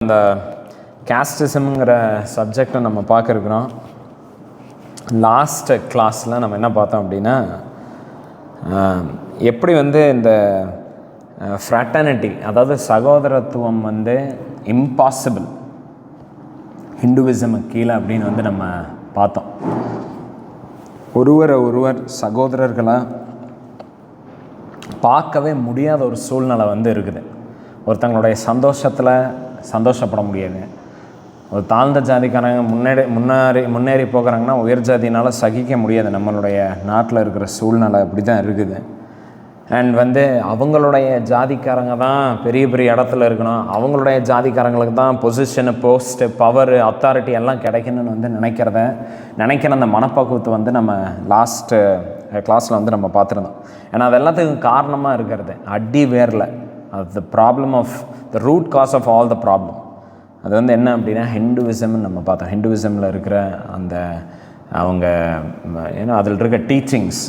இந்த கேஸ்டிசம்ங்கிற சப்ஜெக்டை நம்ம பார்க்குறோம். லாஸ்ட் கிளாஸில் நம்ம என்ன பார்த்தோம் அப்படின்னா, எப்படி இந்த ஃப்ராட்டர்னிட்டி, அதாவது சகோதரத்துவம் இம்பாசிபிள் ஹிந்துவிசமுக்கு கீழே அப்படின்னு நம்ம பார்த்தோம். ஒருவர் சகோதரர்களாக பார்க்கவே முடியாத ஒரு சூழ்நிலை இருக்குது. ஒருத்தங்களுடைய சந்தோஷத்தில் சந்தோஷப்பட முடியாது. ஒரு தாழ்ந்த ஜாதிக்காரங்க முன்னேறி போகிறாங்கன்னா உயர் ஜாதினால் சகிக்க முடியாது. நம்மளுடைய நாட்டில் இருக்கிற சூழ்நிலை அப்படி தான் இருக்குது. அண்ட் அவங்களுடைய ஜாதிக்காரங்க தான் பெரிய பெரிய இடத்துல இருக்கணும், அவங்களுடைய ஜாதிக்காரங்களுக்கு தான் பொசிஷனு, போஸ்ட்டு, பவரு, அத்தாரிட்டி எல்லாம் கிடைக்கணும்னு நினைக்கிற அந்த மனப்பக்குவத்தை நம்ம லாஸ்ட்டு கிளாஸில் நம்ம பார்த்துருந்தோம். ஏன்னா அது எல்லாத்துக்கும் காரணமாக இருக்கிறது அடி வேரில், அது problem of the root cause of all the problem. அது என்ன அப்படின்னா ஹிந்துவிசம்னு நம்ம பார்த்தோம். ஹிந்துவிசமில் இருக்கிற அந்த அவங்க அதில் இருக்க டீச்சிங்ஸ்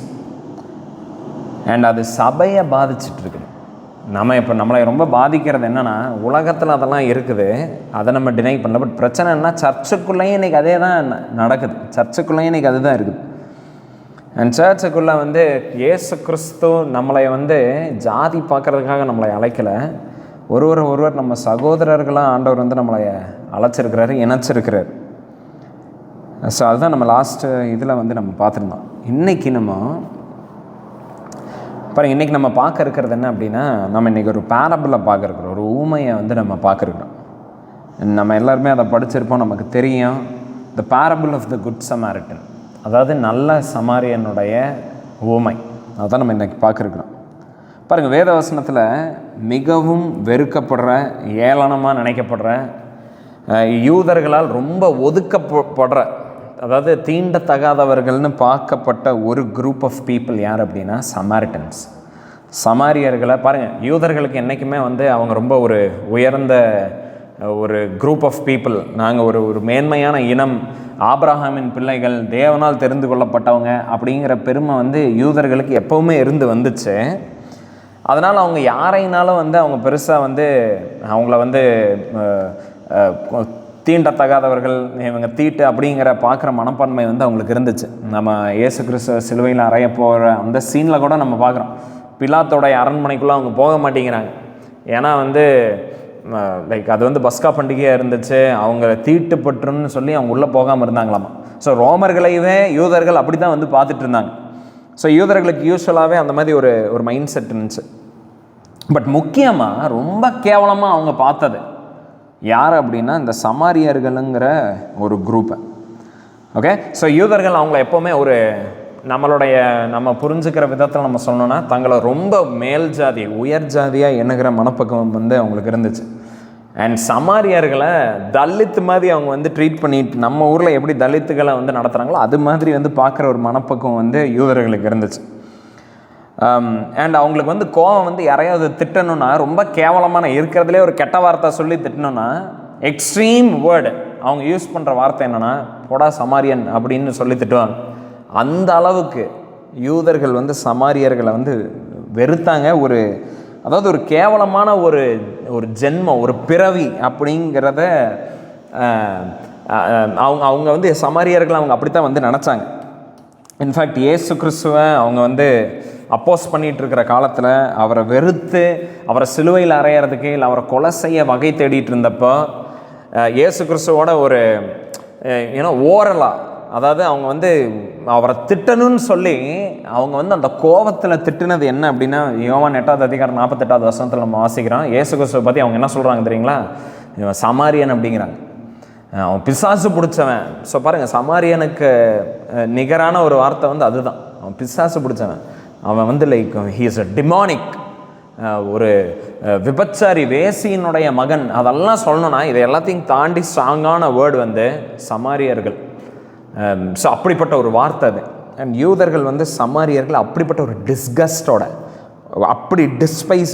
அண்ட் அது சபையை பாதிச்சிட்ருக்குது. நம்மளை ரொம்ப பாதிக்கிறது என்னென்னா, உலகத்தில் அதெல்லாம் இருக்குது, அதை நம்ம டினை பண்ணல. பட் பிரச்சனை என்ன, சர்ச்சுக்குள்ளேயும் இன்றைக்கி அதே தான் நடக்குது. சர்ச்சுக்குள்ளேயும் இன்றைக்கி அதுதான் இருக்குது. அண்ட் சர்ச்சுக்குள்ளே இயேசு கிறிஸ்து நம்மளை ஜாதி பார்க்குறதுக்காக நம்மளை அழைக்கலை. ஒருவர் நம்ம சகோதரர்களாக ஆண்டவர் நம்மளை அழைச்சிருக்கிறாரு, இணைச்சிருக்கிறார். ஸோ அதுதான் நம்ம லாஸ்ட்டு இதில் நம்ம பார்த்துருந்தோம். இன்றைக்கி இன்றைக்கி நம்ம பார்க்க இருக்கிறது என்ன அப்படின்னா, நம்ம இன்றைக்கி ஒரு பேரபிளை பார்க்குறோம், ஒரு ஊமையை நம்ம பார்க்குறோம். நம்ம எல்லாருமே அதை படிச்சிருப்போம், நமக்கு தெரியும். The parable of the good Samaritan, அதாவது நல்ல சமாரியனுடைய ஊமை, அதுதான் நம்ம இன்றைக்கி பார்க்குறோம். பாருங்கள், வேத வசனத்தில் மிகவும் வெறுக்கப்படுற, ஏளனமாக நினைக்கப்படுற, யூதர்களால் ரொம்ப ஒதுக்கப்படுற, அதாவது தீண்டத்தகாதவர்கள்னு பார்க்கப்பட்ட ஒரு குரூப் ஆஃப் பீப்புள் யார் அப்படின்னா சமாரிட்டன்ஸ். சமாரியர்களை பாருங்கள், யூதர்களுக்கு என்றைக்குமே அவங்க ரொம்ப ஒரு உயர்ந்த ஒரு குரூப் ஆஃப் பீப்புள், நாங்கள் ஒரு மேன்மையான இனம், ஆபிரகாமின் பிள்ளைகள், தேவனால் தெரிந்து கொள்ளப்பட்டவங்க அப்படிங்கிற பெருமை யூதர்களுக்கு எப்போவுமே வந்துச்சு. அதனால் அவங்க யாரைனாலும் அவங்க பெருசாக அவங்கள தீண்டத்தகாதவர்கள், இவங்க தீட்டு அப்படிங்கிற பார்க்குற மனப்பான்மை அவங்களுக்கு இருந்துச்சு. நம்ம இயேசு கிறிஸ்து சிலுவையில் அறைய போகிற அந்த சீனில் கூட நம்ம பார்க்குறோம். பிலாத்தோடைய அரண்மனைக்குள்ளே அவங்க போக மாட்டேங்கிறாங்க. ஏன்னா லைக் அது பஸ்கா பண்டிகையாக இருந்துச்சு, அவங்க தீட்டுப்பட்டுருன்னு சொல்லி அவங்க உள்ளே போகாமல் இருந்தாங்களாமா. ஸோ ரோமர்களையே யூதர்கள் அப்படி தான் பார்த்துட்டு இருந்தாங்க. ஸோ யூதர்களுக்கு யூஸ்வலாகவே அந்த மாதிரி ஒரு மைண்ட் செட் இருந்துச்சு. பட் முக்கியமாக ரொம்ப கேவலமாக அவங்க பார்த்தது யார் அப்படின்னா இந்த சமாரியர்களுங்கிற ஒரு குரூப்பை. ஓகே, ஸோ யூதர்கள் அவங்கள எப்போவுமே நம்ம புரிஞ்சுக்கிற விதத்தில் நம்ம சொன்னோன்னா, தங்களை ரொம்ப மேல் ஜாதி, உயர் ஜாதியாக எண்ணுகிற மனப்பக்குவம் அவங்களுக்கு இருந்துச்சு. அண்ட் சமாரியர்களை தலித்து மாதிரி அவங்க ட்ரீட் பண்ணிட்டு, நம்ம ஊரில் எப்படி தலித்துகளை நடத்துகிறாங்களோ அது மாதிரி பார்க்குற ஒரு மனப்பக்குவம் யூதர்களுக்கு இருந்துச்சு. அண்ட் அவங்களுக்கு கோவம் யாரையாவது திட்டணும்னா, ரொம்ப கேவலமான இருக்கிறதுலே ஒரு கெட்ட வார்த்தை சொல்லி திட்டணும்னா, எக்ஸ்ட்ரீம் வேர்டு அவங்க யூஸ் பண்ணுற வார்த்தை என்னென்னா, போடா சமாரியன் அப்படின்னு சொல்லி திட்டுவாங்க. அந்த அளவுக்கு யூதர்கள் சமாரியர்களை வெறுத்தாங்க. அதாவது ஒரு கேவலமான ஒரு ஜென்மம், ஒரு பிறவி அப்படிங்கிறத அவங்க சமாரியர்களை அவங்க அப்படித்தான் நினச்சாங்க. இன்ஃபேக்ட் இயேசு கிறிஸ்துவை அவங்க அப்போஸ் பண்ணிகிட்டு இருக்கிற காலத்தில் அவரை வெறுத்து அவரை சிலுவையில் அறையிறதுக்கு, இல்லை அவரை கொலை செய்ய வகை தேடிட்டு இருந்தப்போ, இயேசு கிறிஸ்துவோட ஓரலாக, அதாவது அவங்க அவரை திட்டணும்னு சொல்லி அவங்க அந்த கோபத்தில் திட்டுனது என்ன அப்படின்னா, யோவான் 8வது அதிகாரம் 48வது வசனத்தில் நம்ம வாசிக்கிறோம். இயேசு கிறிஸ்துவை பற்றி அவங்க என்ன சொல்கிறாங்க தெரியுங்களா? இவன் சமாரியன் அப்படிங்கிறாங்க, அவன் பிசாசு பிடிச்சவன். ஸோ பாருங்கள், சமாரியனுக்கு நிகரான ஒரு வார்த்தை அதுதான், அவன் பிசாசு பிடிச்சவன், அவன் like he is a demonic, ஒரு விபச்சாரி, வேசியினுடைய மகன். அதெல்லாம் சொல்லணும்னா இதை எல்லாத்தையும் தாண்டி ஸ்ட்ராங்கான வேர்டு சமாரியர்கள். ஸோ அப்படிப்பட்ட ஒரு வார்த்தை அது. அண்ட் யூதர்கள் சமாரியர்கள் அப்படிப்பட்ட ஒரு டிஸ்கஸ்டோட, அப்படி டிஸ்பைஸ்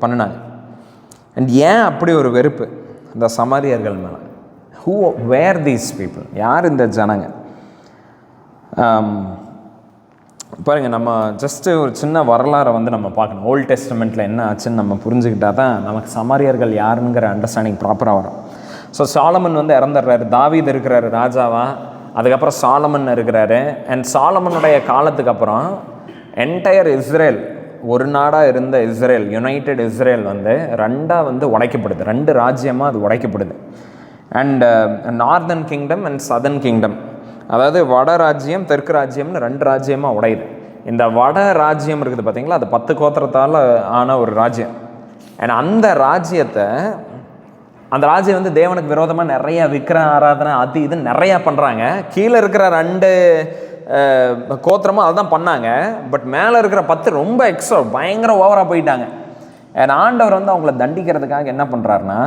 பண்ணினாங்க. அண்ட் ஏன் அப்படி ஒரு வெறுப்பு இந்த சமாரியர்கள் மேலே? Who where these people? யார் இந்த ஜனங்க? பாருங்கள், நம்ம ஜஸ்ட்டு ஒரு சின்ன வரலாறை வந்து நம்ம பார்க்கணும். ஓல்ட் டெஸ்டமெண்ட்டில் என்ன ஆச்சுன்னு நம்ம புரிஞ்சுக்கிட்டா தான் நமக்கு சமாரியர்கள் யாருங்கிற அண்டர்ஸ்டாண்டிங் ப்ராப்பராக வரும். ஸோ சாலமன் வந்து இறந்துடுறாரு, தாவீது இருக்கிறாரு ராஜாவா, அதுக்கப்புறம் சாலமன் இருக்கிறாரு. அண்ட் சாலமனுடைய காலத்துக்கு அப்புறம் என்டையர் இஸ்ரேல், ஒரு நாடாக இருந்த இஸ்ரேல், யுனைடெட் இஸ்ரேல் வந்து ரெண்டாக வந்து உடைக்கப்படுது, 2 ராஜ்யமாக அது உடைக்கப்படுது. And northern kingdom and southern kingdom, அதாவது வட ராஜ்யம் தெற்கு ராஜ்யம்னு 2 ராஜ்யமாக உடையுது. இந்த வட ராஜ்யம் இருக்குது பார்த்தீங்களா, அது 10 கோத்திரத்தால் ஆன ஒரு ராஜ்யம். அண்ட் அந்த ராஜ்யம் வந்து தேவனுக்கு விரோதமாக நிறைய விக்கிர ஆராதனை அது இது நிறையா பண்ணுறாங்க. கீழே இருக்கிற 2 கோத்திரமும் அதுதான் பண்ணாங்க. பட் மேலே இருக்கிற 10 ரொம்ப பயங்கர ஓவராக போயிட்டாங்க. அண்ட் ஆண்டவர் வந்து அவங்கள தண்டிக்கிறதுக்காக என்ன பண்ணுறாருன்னா,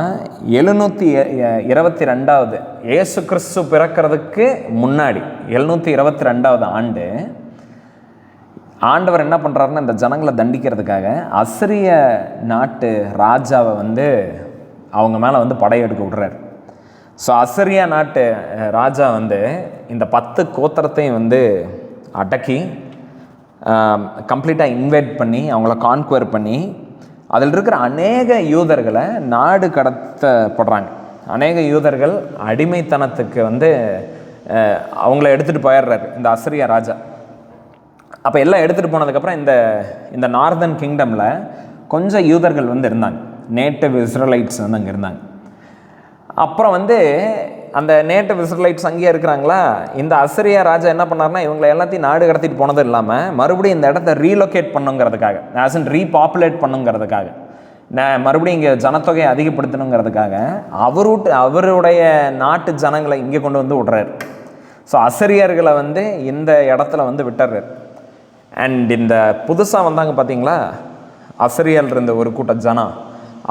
722 இயேசு கிறிஸ்து பிறக்கிறதுக்கு முன்னாடி 722 ஆண்டு ஆண்டவர் என்ன பண்ணுறாருன்னா, இந்த ஜனங்களை தண்டிக்கிறதுக்காக அசிரிய நாட்டு ராஜாவை வந்து அவங்க மேலே வந்து படையெடுக்க விடுறாரு. ஸோ அசிரியா நாட்டு ராஜா வந்து இந்த 10 கோத்திரத்தையும் வந்து அடக்கி கம்ப்ளீட்டாக இன்வைட் பண்ணி அவங்கள கான்குவர் பண்ணி அதில் இருக்கிற அநேக யூதர்களை நாடு கடத்தப்படுறாங்க. அநேக யூதர்கள் அடிமைத்தனத்துக்கு வந்து அவங்கள எடுத்துகிட்டு போயிடுறாரு இந்த அசிரியா ராஜா. அப்போ எல்லாம் எடுத்துகிட்டு போனதுக்கப்புறம் இந்த நார்தன் கிங்டமில் கொஞ்சம் யூதர்கள் வந்து இருந்தாங்க, நேட்டிவ் இஸ்ரேலைட்ஸ் வந்து அங்கே இருந்தாங்க. அப்புறம் வந்து அந்த நேட்டிவ் இஸ்ரேலைட்ஸ் அங்கேயே இருக்கிறாங்களா, இந்த அசிரியா ராஜா என்ன பண்ணார்னா, இவங்களை எல்லாத்தையும் நாடு கடத்திட்டு போனது இல்லாமல் மறுபடியும் இந்த இடத்த ரீலொகேட் பண்ணுங்கிறதுக்காக, ஆஸ் இன் ரீபாப்புலேட் பண்ணுங்கிறதுக்காக, மறுபடியும் இங்கே ஜனத்தொகையை அதிகப்படுத்தணுங்கிறதுக்காக அவருடைய நாட்டு ஜனங்களை இங்கே கொண்டு வந்து விடுறாரு. ஸோ அசிரியர்களை வந்து இந்த இடத்துல வந்து விட்டுறாரு. அண்ட் இந்த புதுசாக வந்தாங்க பார்த்தீங்களா, அசிரியல் இருந்த ஒரு கூட்ட ஜனம்,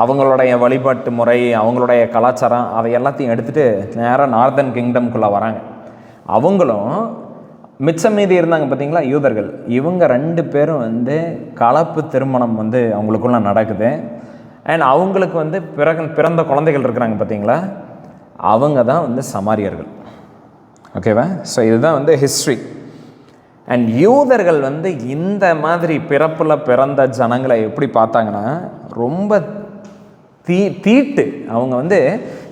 அவங்களுடைய வழிபாட்டு முறை, அவங்களுடைய கலாச்சாரம், அதை எல்லாத்தையும் எடுத்துகிட்டு நேராக நார்தன் கிங்டம்குள்ளே வராங்க. அவங்களும் மிச்சம் மீதி இருந்தாங்க பார்த்தீங்களா யூதர்கள், இவங்க 2 பேரும் வந்து கலப்பு திருமணம் வந்து அவங்களுக்குள்ள நடக்குது. அண்ட் அவங்களுக்கு வந்து பிறந்த குழந்தைகள் இருக்கிறாங்க பார்த்தீங்களா, அவங்க தான் வந்து சமாரியர்கள். ஓகேவா? ஸோ இதுதான் வந்து ஹிஸ்ட்ரி. அண்ட் யூதர்கள் வந்து இந்த மாதிரி பிறப்பில் பிறந்த ஜனங்களை எப்படி பார்த்தாங்கன்னா, ரொம்ப தீட்டு. அவங்க வந்து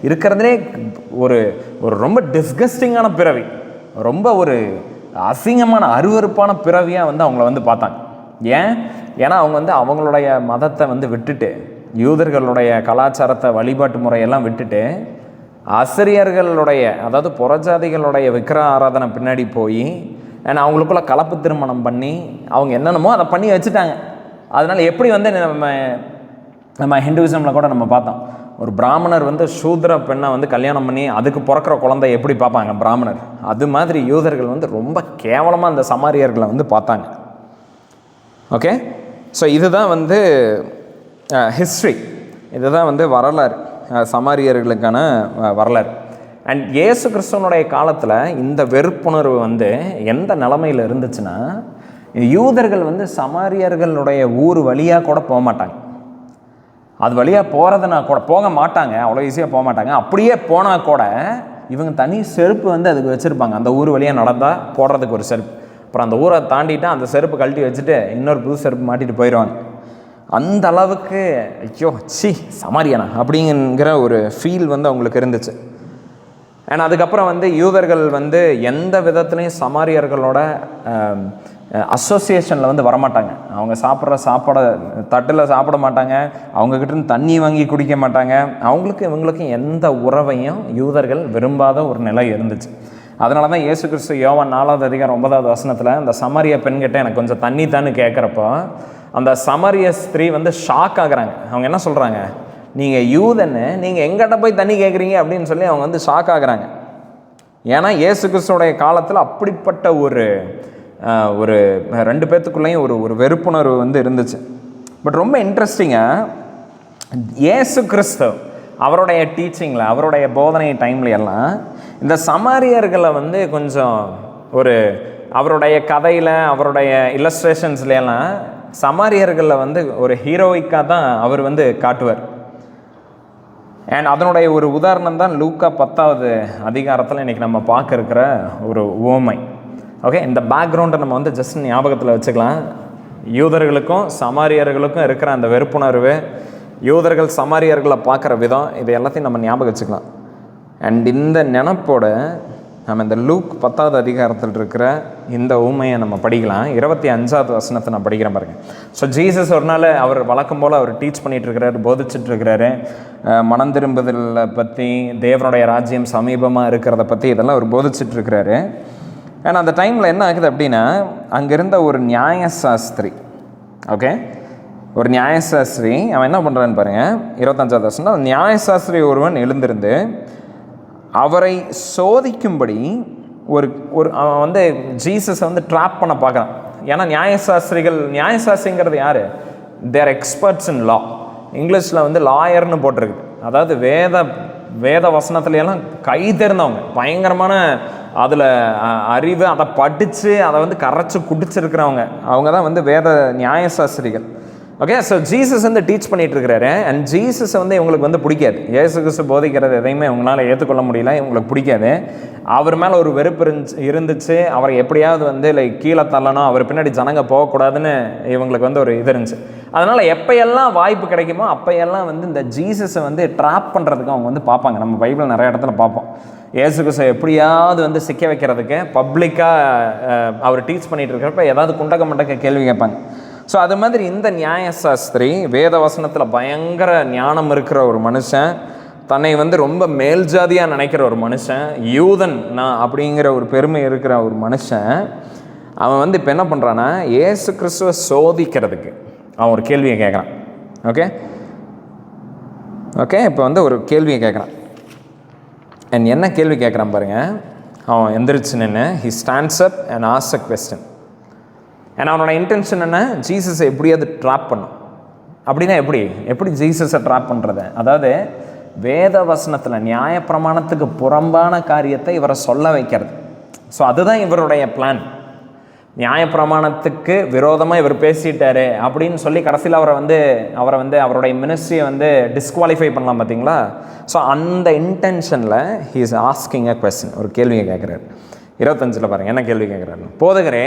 இருக்கிறதுலே ஒரு ரொம்ப டிஸ்கஸ்டிங்கான பிறவி, ரொம்ப ஒரு அசிங்கமான அருவருப்பான பிறவியாக வந்து அவங்கள வந்து பார்த்தாங்க. ஏன்னா அவங்க வந்து அவங்களுடைய மதத்தை வந்து விட்டுட்டு, யூதர்களுடைய கலாச்சாரத்தை வழிபாட்டு முறையெல்லாம் விட்டுட்டு, அசிரியர்களுடைய அதாவது புறஜாதிகளுடைய விக்கிர ஆராதனை பின்னாடி போய் அவங்களுக்குள்ள கலப்பு திருமணம் பண்ணி அவங்க என்னென்னமோ அதை பண்ணி வச்சுட்டாங்க. அதனால் எப்படி வந்து நம்ம ஹிந்துவிசமில் கூட நம்ம பார்த்தோம், ஒரு பிராமணர் வந்து சூத்ர பெண்ணை வந்து கல்யாணம் பண்ணி அதுக்கு பிறக்கிற குழந்தை எப்படி பார்ப்பாங்க பிராமணர், அது மாதிரி யூதர்கள் வந்து ரொம்ப கேவலமாக அந்த சமாரியர்களை வந்து பார்த்தாங்க. ஓகே, ஸோ இதுதான் வந்து ஹிஸ்ட்ரி, இதுதான் வந்து வரலாறு, சமாரியர்களுக்கான வரலாறு. அண்ட் இயேசு கிறிஸ்துவனுடைய காலத்தில் இந்த வெறுப்புணர்வு வந்து எந்த நிலைமையில் இருந்துச்சுன்னா, யூதர்கள் வந்து சமாரியர்களுடைய ஊர் வழியாக கூட போக மாட்டாங்க. அது வழியாக போகிறதுனா கூட போக மாட்டாங்க, அவ்வளோ ஈஸியாக போக மாட்டாங்க. அப்படியே போனால் கூட இவங்க தனி செருப்பு வந்து அதுக்கு வச்சுருப்பாங்க, அந்த ஊர் வழியாக நடந்தால் போடுறதுக்கு ஒரு செருப்பு. அப்புறம் அந்த ஊரை தாண்டிட்டா அந்த செருப்பு கழட்டி வச்சுட்டு இன்னொரு புது செருப்பு மாட்டிட்டு போயிடுவாங்க. அந்த அளவுக்கு ஐயோ சமாரியனா அப்படிங்கிற ஒரு ஃபீல் வந்து அவங்களுக்கு இருந்துச்சு. ஏன்னா அதுக்கப்புறம் வந்து யூதர்கள் வந்து எந்த விதத்துலையும் சமாரியர்களோட அசோசியேஷனில் வந்து வரமாட்டாங்க. அவங்க சாப்பிட்ற சாப்பாடை தட்டில் சாப்பிட மாட்டாங்க, அவங்கக்கிட்ட தண்ணி வாங்கி குடிக்க மாட்டாங்க. அவங்களுக்கும் இவங்களுக்கும் எந்த உறவையும் யூதர்கள் விரும்பாத ஒரு நிலை இருந்துச்சு. அதனால தான் இயேசு கிறிஸ்து யோவான் 4வது அதிகாரம் 9வது வசனத்தில் அந்த சமாரிய பெண்கிட்ட எனக்கு கொஞ்சம் தண்ணி தான்னு கேட்குறப்போ அந்த சமாரிய ஸ்திரீ வந்து ஷாக் ஆகுறாங்க. அவங்க என்ன சொல்கிறாங்க, நீங்கள் யூதன்னு நீங்கள் எங்கிட்ட போய் தண்ணி கேட்குறீங்க அப்படின்னு சொல்லி அவங்க வந்து ஷாக் ஆகுறாங்க. ஏன்னா இயேசு கிறிஸ்துவோடைய காலத்தில் அப்படிப்பட்ட ஒரு 2 பேர்த்துக்குள்ளேயும் ஒரு வெறுப்புணர்வு வந்து இருந்துச்சு. பட் ரொம்ப இன்ட்ரெஸ்டிங்காக இயேசு கிறிஸ்து அவருடைய டீச்சிங்கில், அவருடைய போதனை டைமில் எல்லாம் இந்த சமாரியர்களை வந்து கொஞ்சம் அவருடைய கதையில், அவருடைய இல்லஸ்ட்ரேஷன்ஸ்லாம் சமாரியர்களில் வந்து ஒரு ஹீரோயிக்காக தான் அவர் வந்து காட்டுவார். அண்ட் அதனுடைய ஒரு உதாரணம் தான் லூக்கா 10வது அதிகாரத்தில் இன்றைக்கி நம்ம பார்க்க இருக்கிற ஒரு உவமை. ஓகே, இந்த பேக்ரவுண்டை நம்ம வந்து ஜஸ்ட் ஞாபகத்தில் வச்சுக்கலாம். யூதர்களுக்கும் சமாரியர்களுக்கும் இருக்கிற அந்த வெறுப்புணர்வு, யூதர்கள் சமாரியர்களை பார்க்குற விதம், இது எல்லாத்தையும் நம்ம ஞாபகம் வச்சுக்கலாம். அண்ட் இந்த நினப்போட நம்ம இந்த லூக் 10வது அதிகாரத்தில் இருக்கிற இந்த ஊமையை நம்ம படிக்கலாம். 25வது வசனத்தை நான் படிக்கிறேன் பாருங்கள். ஸோ ஜீசஸ் ஒரு நாள் அவர் வழக்கம் போல் அவர் டீச் பண்ணிகிட்ருக்கிறாரு, போதிச்சுட்ருக்கிறாரு. மனம் திரும்புதலை பற்றி, தேவனுடைய ராஜ்யம் சமீபமாக இருக்கிறத பற்றி இதெல்லாம் அவர் போதிச்சுட்ருக்கிறாரு. ஏன்னா அந்த டைமில் என்ன ஆகுது அப்படின்னா, அங்கே இருந்த ஒரு நியாயசாஸ்திரி, ஓகே, ஒரு நியாயசாஸ்திரி அவன் என்ன பண்ணுறான்னு பாருங்கள். 25வது வசனம், நியாயசாஸ்திரி ஒருவன் எழுந்திருந்து அவரை சோதிக்கும்படி அவன் வந்து ஜீசஸை வந்து ட்ராப் பண்ண பார்க்குறான். ஏன்னா நியாயசாஸ்திரிங்கிறது யார்? தேர் எக்ஸ்பர்ட்ஸ் இன் லா. இங்கிலீஷில் வந்து லாயர்னு போட்டிருக்கு. அதாவது வேத வசனத்துலையெல்லாம் கை தெரிந்தவங்க, பயங்கரமான அதில் அறிவு, அதை படித்து அதை வந்து கரைச்சி குடிச்சிருக்கிறவங்க, அவங்க தான் வந்து வேத நியாயசாஸ்திரிகள். ஓகே, ஸோ ஜீசஸ் வந்து டீச் பண்ணிகிட்டு இருக்கிறாரு. அண்ட் ஜீசஸை வந்து இவங்களுக்கு வந்து பிடிக்காது. இயேசு கிறிஸ்து போதிக்கிறது எதையுமே இவங்களால ஏற்றுக்கொள்ள முடியல, இவங்களுக்கு பிடிக்காது. அவர் மேலே ஒரு வெறுப்பு இருந்துச்சு. அவரை எப்படியாவது வந்து கீழே தள்ளணும், அவர் பின்னாடி ஜனங்க போகக்கூடாதுன்னு இவங்களுக்கு வந்து ஒரு இது இருந்துச்சு. அதனால் எப்போயெல்லாம் வாய்ப்பு கிடைக்குமோ அப்போயெல்லாம் வந்து இந்த ஜீசஸை வந்து ட்ராப் பண்ணுறதுக்கு அவங்க வந்து பார்ப்பாங்க. நம்ம பைபிள் நிறைய இடத்துல பார்ப்போம். இயேசு கிறிஸ்து எப்படியாவது வந்து சிக்க வைக்கிறதுக்கு பப்ளிக்காக அவர் டீச் பண்ணிகிட்டு இருக்கிறப்ப ஏதாவது குண்டக்க கேள்வி கேட்பாங்க. ஸோ அது மாதிரி இந்த நியாயசாஸ்திரி வேத வசனத்தில் பயங்கர ஞானம் இருக்கிற ஒரு மனுஷன், தன்னை வந்து ரொம்ப மேல் ஜாதியாக நினைக்கிற ஒரு மனுஷன், யூதன் நான் அப்படிங்கிற ஒரு பெருமை இருக்கிற ஒரு மனுஷன், அவன் வந்து இப்போ என்ன பண்ணுறான்னா, இயேசு கிறிஸ்துவை சோதிக்கிறதுக்கு அவன் ஒரு கேள்வியை கேட்குறான். ஓகே, இப்போ வந்து ஒரு கேள்வியை கேட்குறான். அண்ட் என்ன கேள்வி கேட்குறான் பாருங்கள். அவன் எந்திரிச்சு நின்று he stands up and asks a question. ஏன்னா அவனோட இன்டென்ஷன் என்ன? ஜீசஸை எப்படியாவது ட்ராப் பண்ணும். அப்படின்னா எப்படி ஜீசஸை ட்ராப் பண்ணுறது? அதாவது வேத வசனத்தில் நியாயப்பிரமாணத்துக்கு புறம்பான காரியத்தை இவரை சொல்ல வைக்கிறது. ஸோ அதுதான் இவருடைய பிளான். நியாயப்பிரமாணத்துக்கு விரோதமாக இவர் பேசிட்டாரு அப்படின்னு சொல்லி கடைசியில் அவரை வந்து அவருடைய மினிஸ்ட்ரியை வந்து டிஸ்குவாலிஃபை பண்ணலாம், பார்த்தீங்களா? ஸோ அந்த இன்டென்ஷனில் he is asking a question, ஒரு கேள்வியை கேட்குறாரு. 25 பாருங்கள் என்ன கேள்வி கேட்குறாரு. போதகரே,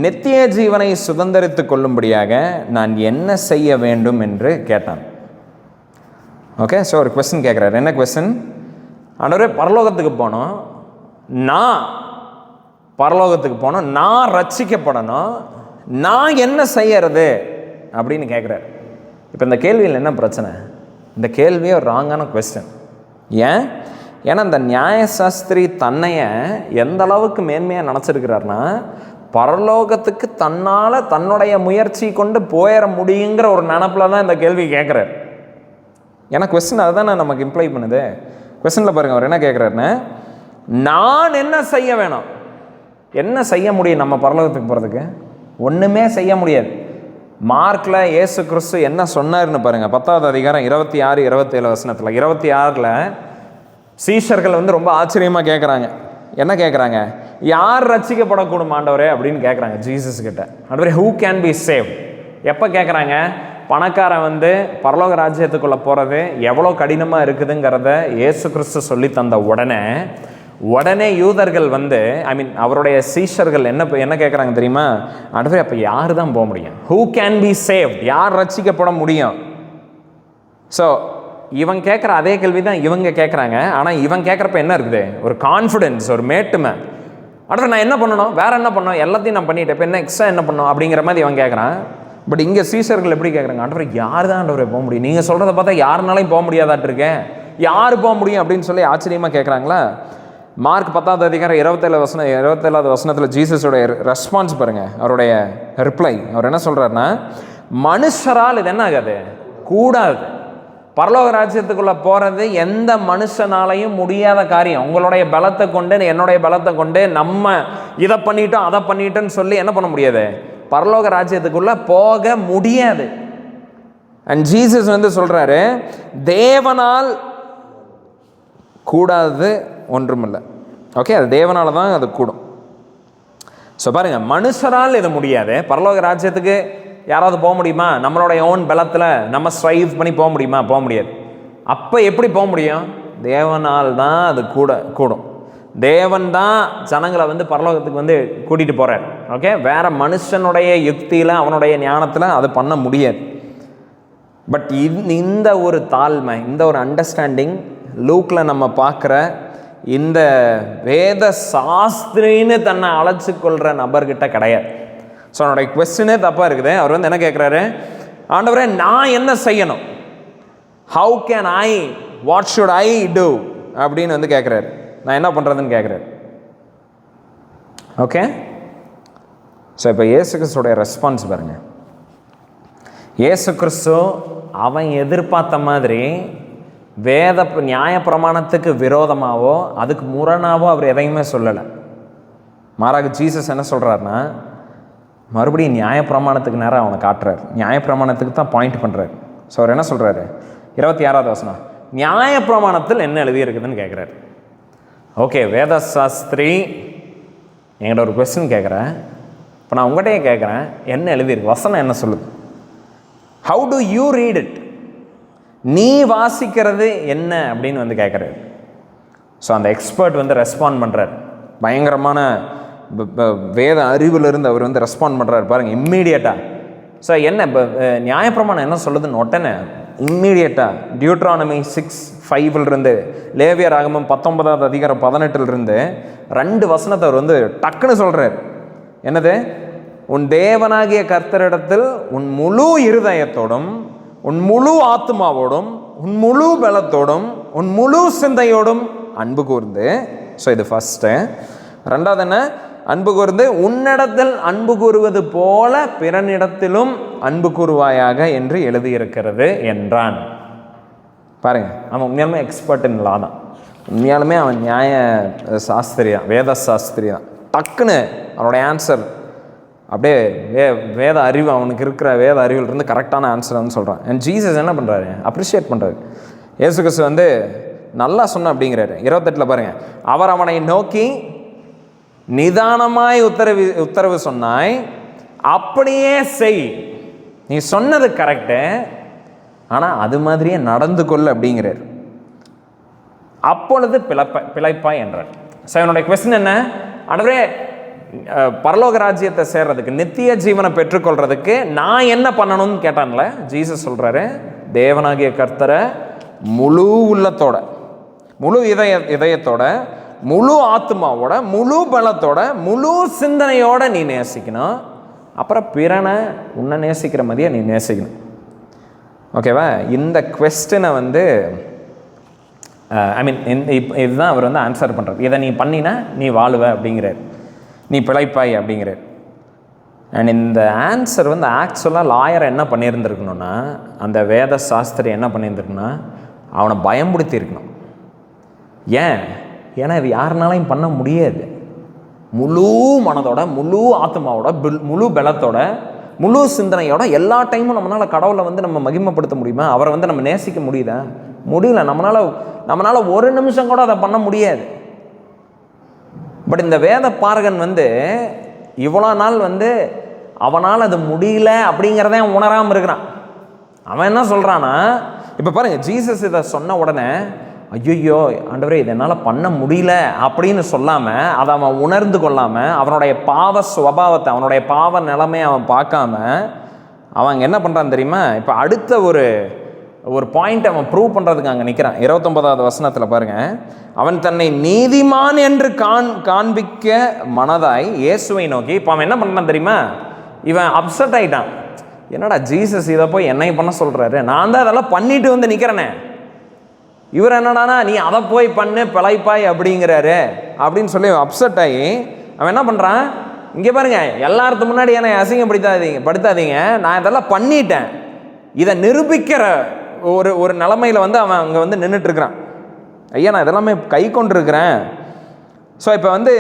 நித்திய ஜீவனை சுதந்திரித்து கொள்ளும்படியாக நான் என்ன செய்ய வேண்டும் என்று கேட்டான். ஓகே, ஸோ ஒரு கொஸ்டின் கேட்குறாரு. என்ன கொஸ்டின்? ஆண்டவரே, பரலோகத்துக்கு போகணும், நான் ரட்சிக்கப்படணும், நான் என்ன செய்யறது அப்படின்னு கேட்குறாரு. இப்போ இந்த கேள்வியில் என்ன பிரச்சனை? இந்த கேள்வியே ஒரு ராங்கான கொஸ்டின். ஏன்னா இந்த நியாயசாஸ்திரி தன்னைய எந்த அளவுக்கு மேன்மையாக நினச்சிருக்கிறாருன்னா, பரலோகத்துக்கு தன்னுடைய முயற்சி கொண்டு போயிட முடியுங்கிற ஒரு நினப்பில் தான் இந்த கேள்வி கேட்குறாரு. ஏன்னா கொஸ்டின் அதுதானே நமக்கு இம்ப்ளை பண்ணுது. கொஸ்டினில் பாருங்கள், அவர் என்ன கேட்குறாருன்னு, நான் என்ன செய்ய வேணும், என்ன செய்ய முடியும் நம்ம பரலோகத்துக்கு போகிறதுக்கு? ஒன்றுமே செய்ய முடியாது. மார்க்கில் இயேசு கிறிஸ்து என்ன சொன்னார்னு பாருங்கள். 10வது அதிகாரம் 26, 27 வசனத்தில். 26ல் சீஷர்கள் வந்து ரொம்ப ஆச்சரியமாக கேட்குறாங்க. என்ன கேட்குறாங்க? யார் ரட்சிக்கப்படக்கூடும் ஆண்டவரே அப்படின்னு கேட்குறாங்க ஜீசஸ் கிட்ட. ஆண்டவரே, ஹூ கேன் பி சேவ்? எப்போ கேட்குறாங்க? பணக்காரன் வந்து பரலோக ராஜ்யத்துக்குள்ளே போகிறது எவ்வளோ கடினமாக இருக்குதுங்கிறத இயேசு கிறிஸ்து சொல்லி தந்த உடனே யூதர்கள் வந்து அவருடைய சீஷர்கள் என்ன கேட்குறாங்க தெரியுமா? ஆண்டவரே, அப்போ யார் தான் போக முடியும்? Who can be save? யார் ரட்சிக்கப்பட முடியும்? ஸோ இவன் கேட்குற அதே கேள்வி தான் இவங்க கேட்குறாங்க. ஆனால் இவன் கேட்குறப்ப என்ன இருக்குது? ஒரு கான்ஃபிடென்ஸ், ஒரு மேட்டுமை. அடுத்து நான் என்ன பண்ணணும், வேற என்ன பண்ணணும், எல்லாத்தையும் நான் பண்ணிட்டேன், இப்போ என்ன எக்ஸ்ட்ரா என்ன பண்ணணும் அப்படிங்கிற மாதிரி இவன் கேட்குறான். பட் இங்கே சீஷர்கள் எப்படி கேட்குறாங்க? ஆண்டவரே, யார் தான் ஆண்டவரே போக முடியும்? நீங்கள் சொல்கிறத பார்த்தா யாருனாலையும் போக முடியாதாட்டு இருக்கேன், யார் போக முடியும் அப்படின்னு சொல்லி ஆச்சரியமாக கேட்குறாங்களா? மார்க் 10வது அதிகாரம் 27வது வசனத்தில் ஜீசஸோடைய ரெஸ்பான்ஸ் பாருங்கள். அவருடைய ரிப்ளை, அவர் என்ன சொல்கிறாருன்னா, மனுஷரால் இது என்ன ஆகாது, கூடாது. பரலோக ராஜ்யத்துக்குள்ளே போகிறது எந்த மனுஷனாலையும் முடியாத காரியம். உங்களுடைய பலத்தை கொண்டு, என்னுடைய பலத்தை கொண்டு நம்ம இதை பண்ணிட்டோம் அதை பண்ணிட்டோன்னு சொல்லி என்ன பண்ண முடியாது, பரலோக ராஜ்யத்துக்குள்ளே போக முடியாது. அண்ட் ஜீசஸ் வந்து சொல்கிறாரு, தேவனால் கூடாது ஒன்றுமில்லை. ஓகே, அது தேவனால் தான் அது கூடும். ஸோ பாருங்கள், மனுஷரால் இது முடியாது. பரலோக ராஜ்யத்துக்கு யாராவது போக முடியுமா? நம்மளுடைய ஓன் பலத்தில் நம்ம ஸ்ட்ரைவ் பண்ணி போக முடியுமா? போக முடியாது. அப்போ எப்படி போக முடியும்? தேவனால் தான் அது கூடும். தேவன் தான் ஜனங்களை வந்து பரலோகத்துக்கு வந்து கூட்டிகிட்டு போகிறார். ஓகே, வேறு மனுஷனுடைய யுக்தியில் அவனுடைய ஞானத்தில் அது பண்ண முடியாது. பட் இந்த ஒரு தாழ்மை, இந்த ஒரு அண்டர்ஸ்டாண்டிங் லூக்கில் நம்ம பார்க்குற இந்த வேத சாஸ்திரின்னு தன்னை அழைச்சி கொள்கிற நபர்கிட்ட கிடையாது. ஸோ அவனுடைய கொஸ்டினே தப்பாக இருக்குது. அவர் வந்து என்ன கேட்குறாரு, ஆண்டவரே நான் என்ன செய்யணும், how can I, what should I do அப்படின்னு வந்து கேட்குறாரு. நான் என்ன பண்ணுறதுன்னு கேட்குறாரு. ஓகே, ஸோ இப்போ இயேசு கிறிஸ்துடைய ரெஸ்பான்ஸ் பாருங்கள். இயேசு கிறிஸ்து அவன் எதிர்பார்த்த மாதிரி வேத நியாய பிரமாணத்துக்கு விரோதமாகவோ அதுக்கு முரணாவோ அவர் எதையுமே சொல்லலை. மாறாக ஜீசஸ் என்ன சொல்கிறாருன்னா, மறுபடியும் நியாய பிரமாணத்துக்கு நேரம் அவனை காட்டுறாரு, நியாய பிரமாணத்துக்கு தான் பாயிண்ட் பண்ணுறாரு. ஸோ அவர் என்ன சொல்கிறாரு, 26வது வசனம், நியாய பிரமாணத்தில் என்ன எழுதியிருக்குதுன்னு கேட்குறாரு. ஓகே, வேத சாஸ்திரி என்கிட்ட ஒரு கொஸ்டின் கேட்குறேன். இப்போ நான் உங்கள்கிட்டயே கேட்குறேன், என்ன எழுதியிருக்கு, வசனம் என்ன சொல்லுது? How to you read it, நீ வாசிக்கிறது என்ன அப்படின்னு வந்து கேட்குறாரு. ஸோ அந்த எக்ஸ்பர்ட் வந்து ரெஸ்பாண்ட் பண்ணுறார். பயங்கரமான வேத அறிவிலிருந்து அவர் வந்து ரெஸ்பாண்ட் பண்ணுறாரு பாருங்கள், இம்மீடியட்டாக. ஸோ என்ன இப்போ நியாயப்பிரமாணம் என்ன சொல்லுதுன்னு உடனே இம்மீடியட்டாக டியூட்ரானமி 6:5 லேவியர் ஆகமம் 19வது அதிகாரம் 18 2 வசனத்தை அவர் வந்து டக்குன்னு சொல்கிறார். என்னது, உன் தேவனாகிய கர்த்தரிடத்தில் உன் முழு இருதயத்தோடும் உன் முழு ஆத்மாவோடும் உன் முழு பலத்தோடும் உன் முழு சிந்தையோடும் அன்பு கூர்ந்து. ஸோ இது ஃபஸ்ட்டு. ரெண்டாவது என்ன, அன்பு கூர்ந்து உன்னிடத்தில் அன்பு கூறுவது போல பிறனிடத்திலும் அன்பு கூறுவாயாக என்று எழுதியிருக்கிறது என்றான். பாருங்க, அவன் உண்மையாலுமே எக்ஸ்பர்ட் இன் லா தான், உண்மையாலுமே அவன் நியாய சாஸ்திரி தான், வேத சாஸ்திரி தான். டக்குன்னு அவனுடைய ஆன்சர் அப்படியே வேத அறிவு, அவனுக்கு இருக்கிற வேத அறிவிலிருந்து கரெக்டான ஆன்சர் வந்து சொல்கிறான். அண்ட் ஜீசஸ் என்ன பண்ணுறாரு, அப்ரிஷியேட் பண்ணுறாரு. இயேசு கிறிஸ்து வந்து நல்லா சொன்ன அப்படிங்கிறாரு. 28 பாருங்கள், அவர் அவனை நோக்கி நிதானமாய் உத்தரவு சொன்னாய், அப்படியே செய், நீ சொன்னது கரெக்டு, ஆனால் அது மாதிரியே நடந்து கொள் அப்படிங்கிறார். அப்பொழுது பிழைப்பாய் என்றார். ஸோ என்னுடைய கொஸ்டின் என்ன, ஆண்டவரே பரலோக ராஜ்யத்தை சேர்றதுக்கு, நித்திய ஜீவனை பெற்றுக்கொள்றதுக்கு நான் என்ன பண்ணணும்னு கேட்டான்ல, ஜீசஸ் சொல்கிறாரு, தேவனாகிய கர்த்தரை முழு உள்ளத்தோட, முழு இதயத்தோட, முழு ஆத்மாவோட, முழு பலத்தோட, முழு சிந்தனையோட நீ நேசிக்கணும். அப்புறம் பிறனை உன்னை நேசிக்கிற மாதிரியே நீ நேசிக்கணும். ஓகேவா? இந்த குவெஸ்டனை வந்து ஐ மீன் இதுதான் அவர் வந்து ஆன்சர் பண்ணுறார். இதை நீ பண்ணினா நீ வாழுவ அப்படிங்கிறார், நீ பிழைப்பாய் அப்படிங்கிறார். அண்ட் இந்த ஆன்சர் வந்து ஆக்சுவலாக லாயர் என்ன பண்ணியிருந்துருக்கணும்னா, அந்த வேத சாஸ்திரி என்ன பண்ணியிருந்துருக்குன்னா, அவனை பயம்படுத்தி இருக்கணும். ஏன்னா இது யாருனாலையும் பண்ண முடியாது. முழு மனதோட, முழு ஆத்மாவோட, முழு பலத்தோட, முழு சிந்தனையோட எல்லா டைமும் நம்மளால் கடவுளை வந்து நம்ம மகிமைப்படுத்த முடியுமா? அவரை வந்து நம்ம நேசிக்க முடியுதா? முடியல. நம்மளால் ஒரு நிமிஷம் கூட அதை பண்ண முடியாது. பட் இந்த வேத பாரகன் வந்து இவ்வளோ நாள் வந்து அவனால் அது முடியல அப்படிங்கிறத உணராமல் இருக்கிறான். அவன் என்ன சொல்கிறான்னா, இப்போ பாருங்கள், ஜீசஸ் இதை சொன்ன உடனே ஐயோ ஆண்டவரே இது என்னால் பண்ண முடியல அப்படின்னு சொல்லாமல், அதை அவன் உணர்ந்து கொள்ளாமல், அவனுடைய பாவ சுபாவத்தை, அவனுடைய பாவ நிலைமையை அவன் பார்க்காம அவன் என்ன பண்ணுறான்னு தெரியுமா? இப்போ அடுத்த ஒரு பாயிண்ட் அவன் ப்ரூவ் பண்ணுறதுக்கு அங்கே நிற்கிறான். 29வது வசனத்தில் பாருங்கள், அவன் தன்னை நீதிமான் என்று காண்பிக்க மனதாய் இயேசுவை நோக்கி. இப்போ அவன் என்ன பண்ணுறான் தெரியுமா? இவன் அப்செட் ஆகிட்டான். என்னடா ஜீசஸ் இதை போய் என்னை பண்ண சொல்கிறாரு, நான் தான் அதெல்லாம் பண்ணிட்டு வந்து நிற்கிறேனே, இவர் என்னடானா நீ அதை போய் பண்ணு பிழைப்பாய் அப்படிங்கிறாரு அப்படின்னு சொல்லி அப்செட் ஆகி அவன் என்ன பண்ணுறான், இங்கே பாருங்க, எல்லாத்துக்கு முன்னாடி என்னை அசிங்கப்படுத்தாதீங்க, நான் இதெல்லாம் பண்ணிட்டேன், இதை நிரூபிக்கிற ஒரு நிலைமையில் வந்து அவன் அங்கே வந்து நின்றுட்டுருக்கிறான். ஐயா நான் இதெல்லாமே கை கொண்டிருக்கிறேன். ஸோ இப்போ வந்து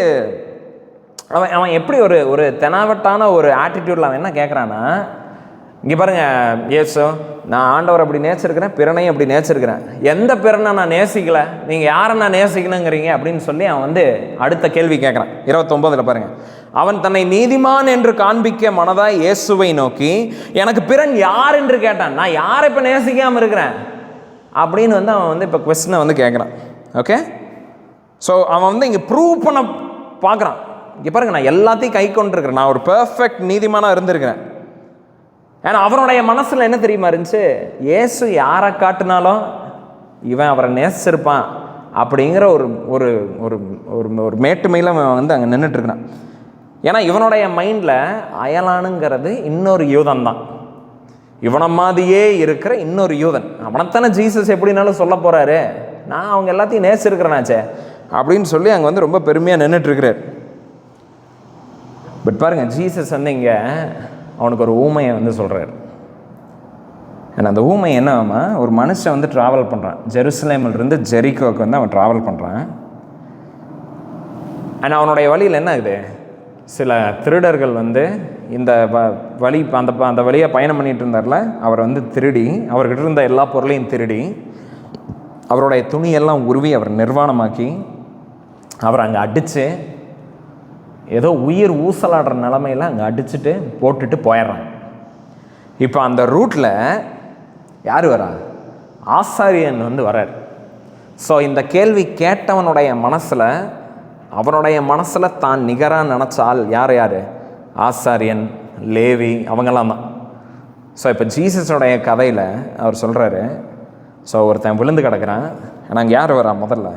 அவன் எப்படி ஒரு தெனாவட்டான ஒரு ஆட்டிடியூடில் அவன் என்ன கேட்குறான்னா, இங்கே பாருங்கள் இயேசு, நான் ஆண்டவர் அப்படி நேசிருக்கிறேன், பிறனையும் அப்படி நேசிருக்கிறேன், எந்த பிறனை நான் நேசிக்கலை, நீங்கள் யாரை நான் நேசிக்கணுங்கிறீங்க அப்படின்னு சொல்லி அவன் வந்து அடுத்த கேள்வி கேட்குறான். 29 பாருங்கள், அவன் தன்னை நீதிமான் என்று காண்பிக்க மனதாய் இயேசுவை நோக்கி எனக்கு பிறன் யார் என்று கேட்டான். நான் யாரை இப்போ நேசிக்காமல் இருக்கிறேன் அப்படின்னு வந்து அவன் வந்து இப்போ கொஸ்டினை வந்து கேட்குறான். ஓகே, ஸோ அவன் வந்து இங்கே ப்ரூவ் பண்ண பார்க்குறான். இங்கே பாருங்க, நான் எல்லாத்தையும் கை கொண்டிருக்கிறேன், நான் ஒரு பெர்ஃபெக்ட் நீதிமானாக இருந்திருக்கிறேன். ஏன்னா அவனுடைய மனசில் என்ன தெரியுமா இருந்துச்சு, இயேசு யாரை காட்டினாலும் இவன் அவரை நேசிச்சிருப்பான் அப்படிங்கிற ஒரு ஒரு ஒரு ஒரு மேட்டுமையில் அவன் வந்து அங்கே நின்றுட்டுருக்கிறான். ஏன்னா இவனுடைய மைண்டில் அயலானுங்கிறது இன்னொரு யூதன் தான், இவனை மாதிரியே இருக்கிற இன்னொரு யூதன். அவனைத்தானே ஜீசஸ் எப்படின்னாலும் சொல்ல போகிறாரு, நான் அவங்க எல்லாத்தையும் நேசிருக்கிறேனாச்சே அப்படின்னு சொல்லி அங்கே வந்து ரொம்ப பெருமையாக நின்றுட்டுருக்கிறார். பட் பாருங்கள், ஜீசஸ் வந்து இங்கே அவனுக்கு ஒரு ஊமையை வந்து சொல்கிறார். ஏன்னா அந்த ஊமை என்னவாமா, ஒரு மனுஷன் வந்து ட்ராவல் பண்ணுறான், ஜெருசலேமிலிருந்து ஜெரிகோவுக்கு வந்து அவன் ட்ராவல் பண்ணுறான். ஆனால் அவனுடைய வழியில் என்ன ஆகுது, சில திருடர்கள் வந்து இந்த வழி அந்த வழியாக பயணம் பண்ணிகிட்டு இருந்தார்ல, அவர் வந்து திருடி, அவர்கிட்ட இருந்த எல்லா பொருளையும் திருடி, அவருடைய துணியெல்லாம் உருவி அவர் நிர்வாணமாக்கி, அவர் அங்கே அடித்து ஏதோ உயிர் ஊசலாடுற நிலமையில் அங்கே அடிச்சுட்டு போட்டுட்டு போயிடுறாங்க. இப்போ அந்த ரூட்டில் யார் வரா, ஆசாரியன் வந்து வரார். ஸோ இந்த கேள்வி கேட்டவனுடைய மனசில், அவனுடைய மனசில் தான் நிகராக நினச்சால் யார் யார், ஆசாரியன், லேவி, அவங்கெல்லாம் தான். ஸோ இப்போ ஜீசஸோடைய கதையில் அவர் சொல்கிறாரு, ஸோ ஒருத்தன் விழுந்து கிடக்கிறான், நாங்கள் யார் வரா, முதல்ல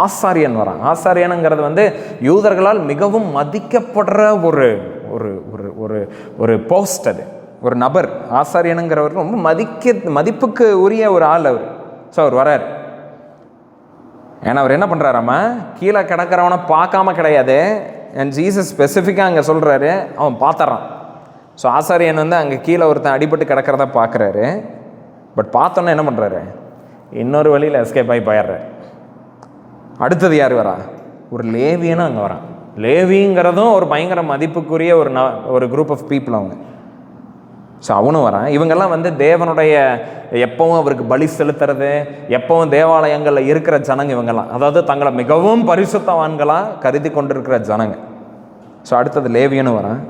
ஆசாரியன் வரான். ஆசாரியனுங்கிறது வந்து யூதர்களால் மிகவும் மதிக்கப்படுற ஒரு ஒரு ஒரு ஒரு போஸ்ட், அது ஒரு நபர். ஆசாரியனுங்கிறவர் ரொம்ப மதிப்புக்கு உரிய ஒரு ஆள் அவர். ஸோ அவர் வரார். ஏன்னா அவர் என்ன பண்ணுறாராம்மா, கீழே கிடக்கிறவனை பார்க்காம கிடையாது, அண்ட் ஜீசஸ் ஸ்பெசிஃபிக்காக அங்கே சொல்கிறாரு, அவன் பார்த்துறான். ஸோ ஆசாரியன் வந்து அங்கே கீழே ஒருத்தன் அடிபட்டு கிடக்கிறத பார்க்குறாரு. பட் பார்த்தோன்னே என்ன பண்ணுறாரு, இன்னொரு வழியில் எஸ்கேப் ஆகி போயிடுறாரு. அடுத்தது யார் வரா, ஒரு லேவியனும் அங்கே வரான். லேவிங்கிறதும் ஒரு பயங்கர மதிப்புக்குரிய ஒரு குரூப் ஆஃப் பீப்புள் அவங்க. ஸோ அவனும் வரான். இவங்கெல்லாம் வந்து தேவனுடைய எப்பவும் அவருக்கு பலி செலுத்துறது, எப்பவும் தேவாலயங்களில் இருக்கிற ஜனங்க இவங்கெல்லாம், அதாவது தங்களை மிகவும் பரிசுத்தவான்களாக கருதி கொண்டிருக்கிற ஜனங்க. ஸோ அடுத்தது லேவியனும் வரான்.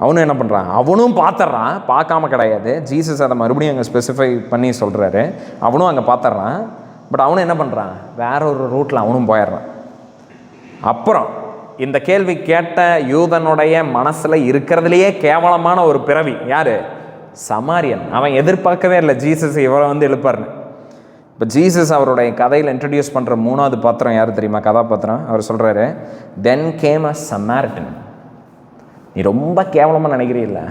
அவனும் என்ன பண்ணுறான், அவனும் பார்த்துட்றான், பார்க்காம கிடையாது. ஜீசஸ் அதை மறுபடியும் அங்கே ஸ்பெசிஃபை பண்ணி சொல்கிறாரு, அவனும் அங்கே பார்த்துட்றான். பட் அவனும் என்ன பண்ணுறான், வேற ஒரு ரூட்டில் அவனும் போயிடுறான். அப்புறம் இந்த கேள்வி கேட்ட யூதனுடைய மனசில் இருக்கிறதுலையே கேவலமான ஒரு பிறவி யார், சமாரியன். அவன் எதிர்பார்க்கவே இல்லை ஜீசஸ் இவரை வந்து எழுப்பார்னு. இப்போ ஜீசஸ் அவருடைய கதையில் இன்ட்ரடியூஸ் பண்ணுற மூணாவது பாத்திரம் யார் தெரியுமா, கதாபாத்திரம். அவர் சொல்கிறாரு, தென் கேம் அ சமாரிட்டன். நீ ரொம்ப கேவலமாக நினைக்கிறீல்ல,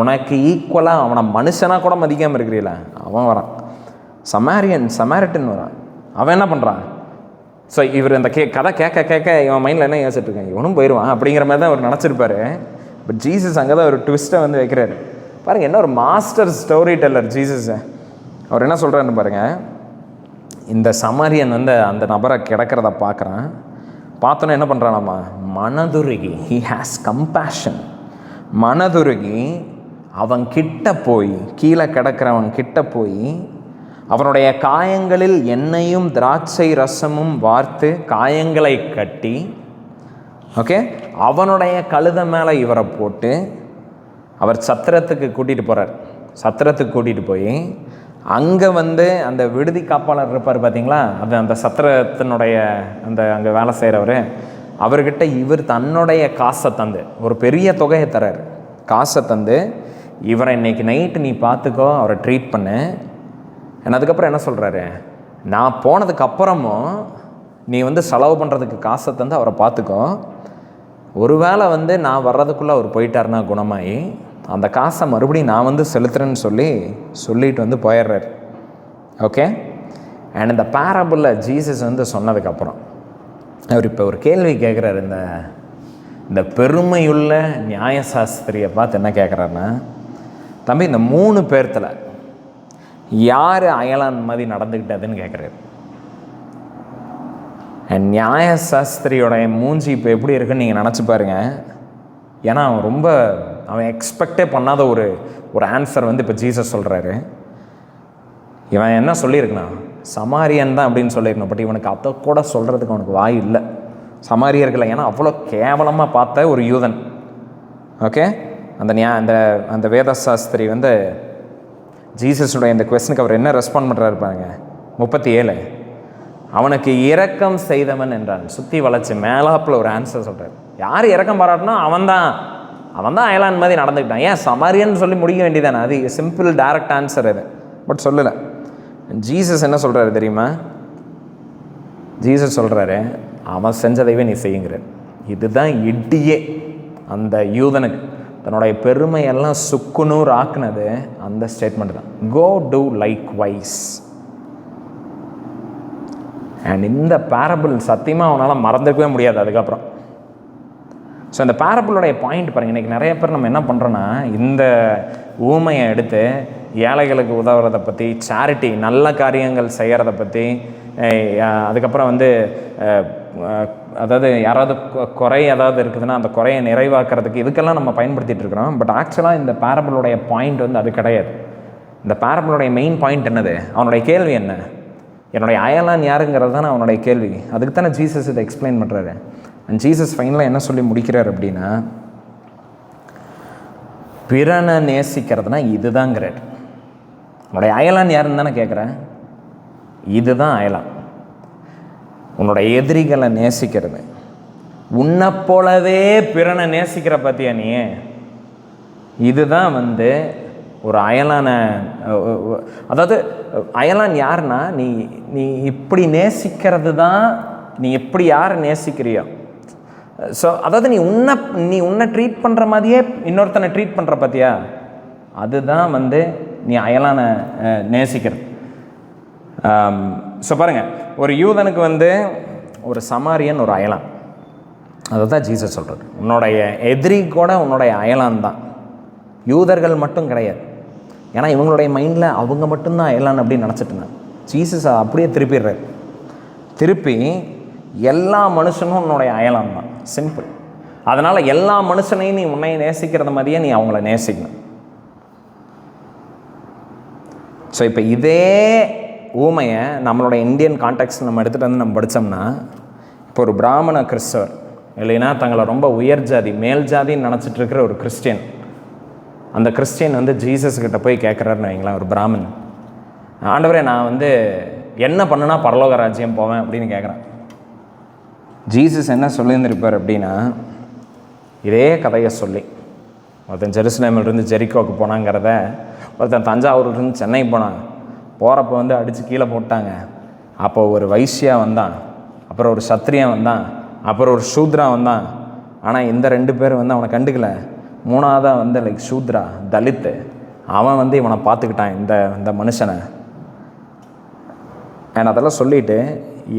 உனக்கு ஈக்குவலாக அவனை மனுஷனாக கூட மதிக்காமல் இருக்கிறீல்ல, அவன் வரான். சமாரிட்டன் வரான். அவன் என்ன பண்ணுறான், ஸோ இவர் இந்த கதை கேட்க கேட்க இவன் மைண்டில் என்ன யோசிச்சுட்ருக்கேன், இவனும் போயிடுவான் அப்படிங்கிற மாதிரி தான் அவர் நினச்சிருப்பாரு. பட் ஜீசஸ் அங்கே தான் ஒரு ட்விஸ்ட்டை வந்து வைக்கிறாரு. பாருங்கள், என்ன ஒரு மாஸ்டர் ஸ்டோரி டெல்லர் ஜீசஸ். அவர் என்ன சொல்கிறாருன்னு பாருங்கள். இந்த சமாரியன் வந்து அந்த நபரை கிடக்கிறத பார்க்குறான். பார்த்தோன்னே என்ன பண்ணுறானாம்மா, மனதுருகி, ஹி ஹேஸ் கம்பேஷன். மனதுருகி அவன் கிட்ட போய், கீழே கிடக்கிறவன் கிட்ட போய், அவனுடைய காயங்களில் எண்ணெயும் திராட்சை ரசமும் வார்த்து காயங்களை கட்டி, ஓகே, அவனுடைய கழுதை மேலே இவரை போட்டு அவர் சத்திரத்துக்கு கூட்டிகிட்டு போகிறார். சத்திரத்துக்கு கூட்டிகிட்டு போய் அங்கே வந்து அந்த விடுதி காப்பாளர் இருப்பார் பார்த்தீங்களா, அது அந்த சத்திரத்தினுடைய அந்த அங்கே வேலை செய்கிறவர், அவர்கிட்ட இவர் தன்னுடைய காசை தந்து, ஒரு பெரிய தொகையை தர்றார். காசை தந்து, இவரை இன்னைக்கு நைட்டு நீ பார்த்துக்கோ, அவரை ட்ரீட் பண்ணு. அதுக்கப்புறம் என்ன சொல்கிறாரு, நான் போனதுக்கு அப்புறமும் நீ வந்து செலவு பண்ணுறதுக்கு காசை தந்து அவரை பார்த்துக்கோ. ஒருவேளை வந்து நான் வர்றதுக்குள்ளே அவர் போயிட்டாருன்னா குணமாயி, அந்த காசை மறுபடியும் நான் வந்து செலுத்துறேன்னு சொல்லிட்டு வந்து போயிடுறாரு. ஓகே. அண்ட் இந்த பேரபிளில் ஜீசஸ் வந்து சொன்னதுக்கப்புறம் அவர் இப்போ ஒரு கேள்வி கேட்குறாரு. இந்த பெருமையுள்ள நியாயசாஸ்திரியை பார்த்து என்ன கேட்குறாருன்னா, தம்பி, இந்த 3 பேர்த்தில் யார் அயலான் மாதிரி நடந்துக்கிட்டதுன்னு கேட்குறாரு. நியாயசாஸ்திரியோடைய மூஞ்சி இப்போ எப்படி இருக்குன்னு நீங்கள் நினச்சி பாருங்க. ஏன்னா அவன் எக்ஸ்பெக்டே பண்ணாத ஒரு ஆன்சர் வந்து இப்போ ஜீசஸ் சொல்கிறாரு. இவன் என்ன சொல்லியிருக்கணும், சமாரியன் தான் அப்படின்னு சொல்லியிருக்கணும். பட் இவனுக்கு அதை கூட சொல்கிறதுக்கு அவனுக்கு வாய் இல்லை. சமாரியர்களை ஏன்னா அவ்வளோ கேவலமாக பார்த்த ஒரு யூதன். ஓகே. அந்த வேதசாஸ்திரி வந்து ஜீசஸுடைய இந்த குவெஸ்டனுக்கு அவர் என்ன ரெஸ்பாண்ட் பண்ணுறாரு பாருங்க. 37, அவனுக்கு இரக்கம் செய்தவன் என்றான். சுற்றி வளைச்சு மேலாப்பில் ஒரு ஆன்சர் சொல்கிறார். யார் இரக்கம் பாராட்டினா அவன் தான் அயலான் மாதிரி நடந்துக்கிட்டான். ஏன் சமாரியன்னு சொல்லி முடிக்க வேண்டியதானே? அது சிம்பிள் டைரக்ட் ஆன்சர் அது. பட் சொல்லலை. ஜீசஸ் என்ன சொல்கிறாரு தெரியுமா? ஜீசஸ் சொல்கிறாரு, அவன் செஞ்சதைவே நீ செய்யுங்கிறார். இதுதான் இடியே அந்த யூதனுக்கு தன்னுடைய பெருமையெல்லாம் சுக்குநூறு ஆக்குனது அந்த ஸ்டேட்மெண்ட் தான். கோ டூ லைக் வைஸ். அண்ட் இந்த பேரபிள் சத்தியமாக அவனால் மறந்துருக்கவே முடியாது அதுக்கப்புறம். ஸோ இந்த பேரபிளுடைய பாயிண்ட் பாருங்கள். இன்றைக்கி நிறைய பேர் நம்ம என்ன பண்ணுறோன்னா, இந்த ஊமையை எடுத்து ஏழைகளுக்கு உதவுறதை பற்றி, சேரிட்டி நல்ல காரியங்கள் செய்கிறத பற்றி, அதுக்கப்புறம் அதாவது யாராவது குறை ஏதாவது இருக்குதுன்னா அந்த குறையை நிறைவாக்குறதுக்கு இதுக்கெல்லாம் நம்ம பயன்படுத்திகிட்டு இருக்கிறோம். பட் ஆக்சுவலாக இந்த பேரபிளுடைய பாயிண்ட் அது கிடையாது. இந்த பேரபிளுடைய மெயின் பாயிண்ட் என்னது? அவனுடைய கேள்வி என்ன? என்னுடைய அயலான் யாருங்கிறது தானே அவனுடைய கேள்வி. அதுக்கு தானே ஜீசஸ் இதை எக்ஸ்பிளைன் பண்ணுறாரு. அண்ட் ஜீசஸ் ஃபைனலாக என்ன சொல்லி முடிக்கிறார் அப்படின்னா, பிறனை நேசிக்கிறதுனா இதுதாங்கிறார். உன்னுடைய அயலான் யாருன்னு தானே கேட்குறேன். இதுதான் அயலான். உன்னோட எதிரிகளை நேசிக்கிறது, உன்னை போலவே பிறனை நேசிக்கிற பற்றியா நீ? இதுதான் ஒரு அயலான, அதாவது அயலான் யாருன்னா நீ இப்படி நேசிக்கிறது தான். நீ எப்படி யாரை நேசிக்கிறியோ, ஸோ அதாவது நீ உன்னை ட்ரீட் பண்ணுற மாதிரியே இன்னொருத்தனை ட்ரீட் பண்ணுற பார்த்தியா, அதுதான் நீ அயலான நேசிக்கிறது. ஸோ பாருங்கள், ஒரு யூதனுக்கு ஒரு சமாரியன் ஒரு அயலான். அதை தான் ஜீசஸ் சொல்கிறார். உன்னுடைய எதிரி கூட உன்னுடைய அயலான் தான். யூதர்கள் மட்டும் கிடையாது. ஏன்னா இவங்களுடைய மைண்டில் அவங்க மட்டும்தான் அயலான் அப்படின்னு நினச்சிட்டு இருந்தாங்க. ஜீசஸ் அப்படியே திருப்பிடுறார். திருப்பி எல்லா மனுஷனும் உன்னுடைய அயலான் தான். சிம்பிள். அதனால் எல்லா மனுஷனையும் நீ உன்னை நேசிக்கிறத மாதிரியே நீ அவங்கள நேசிக்கணும். ஸோ இப்போ இதே ஊமையை நம்மளுடைய இந்தியன் கான்டெக்ட் நம்ம எடுத்துகிட்டு நம்ம படித்தோம்னா, இப்போ ஒரு பிராமண கிறிஸ்தவர் இல்லைன்னா தங்களை ரொம்ப உயர் ஜாதி மேல் ஜாதின்னு நினச்சிட்டு இருக்கிற ஒரு கிறிஸ்டியன், அந்த கிறிஸ்டியன் ஜீசஸ்கிட்ட போய் கேட்குறாருன்னு வைங்களேன், ஒரு பிராமன், ஆண்டவரே நான் என்ன பண்ணுனா பரலோக ராஜ்யம் போவேன் அப்படின்னு கேட்குறேன். ஜீசஸ் என்ன சொல்லியிருந்திருப்பார் அப்படின்னா, இதே கதையை சொல்லி, ஒருத்தன் ஜெருசலேமிலிருந்து ஜெரிக்கோவுக்கு போனாங்கிறத, ஒருத்தன் தஞ்சாவூர்லேருந்து சென்னை போனான். போகிறப்ப அடித்து கீழே போட்டாங்க. அப்போ ஒரு வைசியா வந்தான், அப்புறம் ஒரு சத்திரியன் வந்தான், அப்புறம் ஒரு சூத்ரா வந்தான். ஆனால் இந்த 2 பேர் அவனை கண்டுக்கல. மூணாவதாக லைக் சூத்ரா தலித்து, அவன் இவனை பார்த்துக்கிட்டான் இந்த மனுஷனை. அண்ட் அதெல்லாம் சொல்லிவிட்டு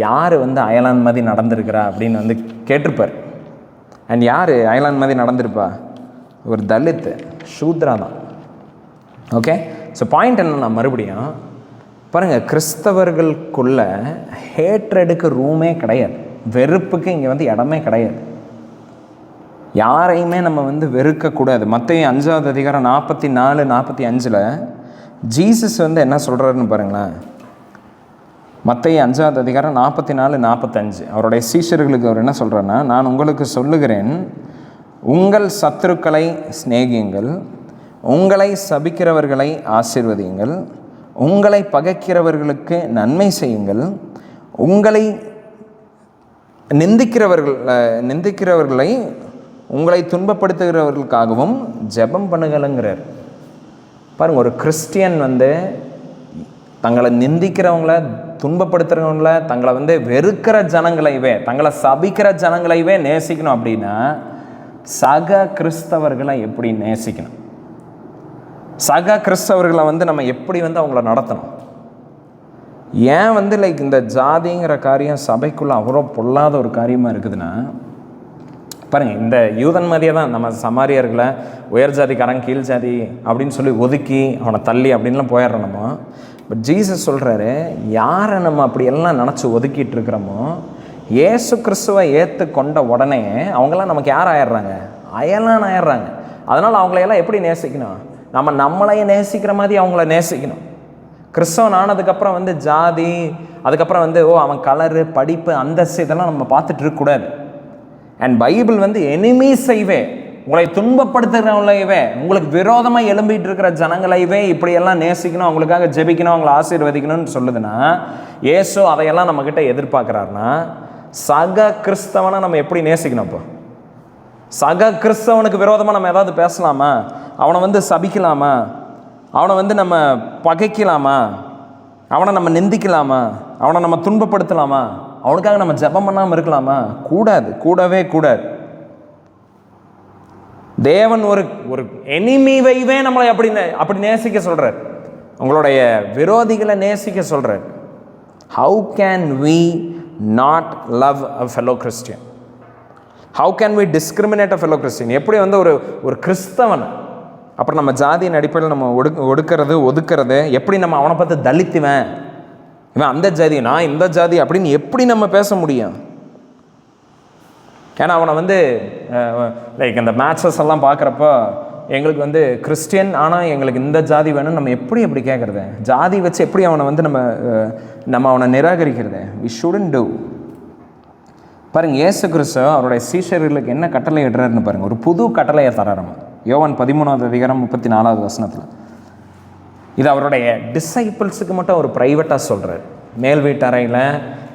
யார் அயலான் மாதிரி நடந்திருக்கிறா அப்படின்னு கேட்டிருப்பார். அண்ட் யார் அயலான் மாதிரி நடந்திருப்பா? ஒரு தலித்து சூத்ரா தான். ஓகே, ஸோ பாயிண்ட் என்னன்னா, மறுபடியும் பாருங்கள், கிறிஸ்தவர்களுக்குள்ள ஹேட்ரடுக்கு ரூமே கிடையாது. வெறுப்புக்கு இங்கே இடமே கிடையாது. யாரையுமே நம்ம வெறுக்கக்கூடாது. மத்தேயு 5வது அதிகாரம் 44, 45 ஜீசஸ் என்ன சொல்கிறாருன்னு பாருங்களேன். மத்தேயு 5வது அதிகாரம் 44, 45 அவருடைய சீஷர்களுக்கு அவர் என்ன சொல்கிறாருன்னா, நான் உங்களுக்கு சொல்லுகிறேன், உங்கள் சத்துருக்களை சிநேகியுங்கள், உங்களை சபிக்கிறவர்களை ஆசீர்வதியுங்கள், உங்களை பகைக்கிறவர்களுக்கு நன்மை செய்யுங்கள், உங்களை நிந்திக்கிறவர்களை உங்களை துன்பப்படுத்துகிறவர்களுக்காகவும் ஜெபம் பண்ணுங்களுங்கிறார். பாருங்கள், ஒரு கிறிஸ்டியன் தங்களை நிந்திக்கிறவங்கள, துன்பப்படுத்துகிறவங்கள, தங்களை வெறுக்கிற ஜனங்களைவே, தங்களை சபிக்கிற ஜனங்களைவே நேசிக்கணும். அப்படின்னா சக கிறிஸ்தவர்களை எப்படி நேசிக்கணும்? சக கிறிஸ்தவர்களை நம்ம எப்படி அவங்கள நடத்தணும்? ஏன் லைக் இந்த ஜாதிங்கிற காரியம் சபைக்குள்ளே அவ்வளோ பொல்லாத ஒரு காரியமாக இருக்குதுன்னா, பாருங்கள், இந்த யூதன் மாதிரியே தான் நம்ம சமாரியர்களை உயர் ஜாதிக்காரன் கீழ் ஜாதி அப்படின்னு சொல்லி ஒதுக்கி அவனை தள்ளி அப்படின்லாம் போயிடுறோம் நம்ம. பட் ஜீசஸ் சொல்கிறாரு, யாரை நம்ம அப்படியெல்லாம் நினச்சி ஒதுக்கிட்டு இருக்கிறோமோ, இயேசு கிறிஸ்துவை ஏற்றுக்கொண்ட உடனே அவங்களாம் நமக்கு யார் ஆயிடுறாங்க? அயலான் ஆயிடுறாங்க. அதனால் அவங்களையெல்லாம் எப்படி நேசிக்கணும்? நம்மளையே நேசிக்கிற மாதிரி அவங்கள நேசிக்கணும். கிறிஸ்தவன் ஆனதுக்கப்புறம் ஜாதி, அதுக்கப்புறம் அவன் கலரு, படிப்பு, அந்தஸ்து, இதெல்லாம் நம்ம பார்த்துட்டு இருக்கக்கூடாது. அண்ட் பைபிள் எனிமீஸைவே உங்களை துன்பப்படுத்துகிறவங்களையவே, உங்களுக்கு விரோதமாக எழும்பிட்டு இருக்கிற ஜனங்களையவே இப்படியெல்லாம் நேசிக்கணும், அவங்களுக்காக ஜெபிக்கணும், அவங்களை ஆசீர்வதிக்கணும்னு சொல்லுதுன்னா, இயேசு அதையெல்லாம் நம்மக்கிட்ட எதிர்பார்க்குறாருன்னா, சக கிறிஸ்தவனை நம்ம எப்படி நேசிக்கணும்? இப்போ சக கிறிஸ்தவனுக்கு விரோதமாக நம்ம ஏதாவது பேசலாமா? அவனை சபிக்கலாமா? அவனை நம்ம பகைக்கலாமா? அவனை நம்ம நிந்திக்கலாமா? அவனை நம்ம துன்பப்படுத்தலாமா? அவனுக்காக நம்ம ஜெபம் பண்ணாமல் இருக்கலாமா? கூடாது, கூடவே கூடாது. தேவன் ஒரு எனிமிவைவே நம்மளை அப்படி நேசிக்க சொல்றார். உங்களுடைய விரோதிகளை நேசிக்க சொல்றார். How can we not love a fellow Christian? How can we discriminate a fellow Christian? எப்படி ஒரு கிறிஸ்தவன் அப்புறம் நம்ம ஜாதியின் அடிப்படையில் நம்ம ஒதுக்கிறது, எப்படி நம்ம அவனை பார்த்து தலித்துவேன், இவன் அந்த ஜாதி, நான் இந்த ஜாதி அப்படின்னு எப்படி நம்ம பேச முடியும்? ஏன்னா அவனை லைக் அந்த மேட்சஸ் எல்லாம் பார்க்குறப்போ எங்களுக்கு கிறிஸ்டியன் ஆனால் எங்களுக்கு இந்த ஜாதி வேணும்னு நம்ம எப்படி கேட்குறது? ஜாதி வச்சு எப்படி அவனை நம்ம அவனை நிராகரிக்கிறது? We shouldn't do. பாருங்கள், இயேசு கிறிஸ்து அவருடைய சீஷர்களுக்கு என்ன கட்டளை இடுறாருன்னு பாருங்கள். ஒரு புது கட்டளையை தராராம். யோவான் 13:34 இது அவருடைய டிசைபிள்ஸுக்கு மட்டும் ஒரு ப்ரைவேட்டாக சொல்கிறார். மேல் வீட்டறையில்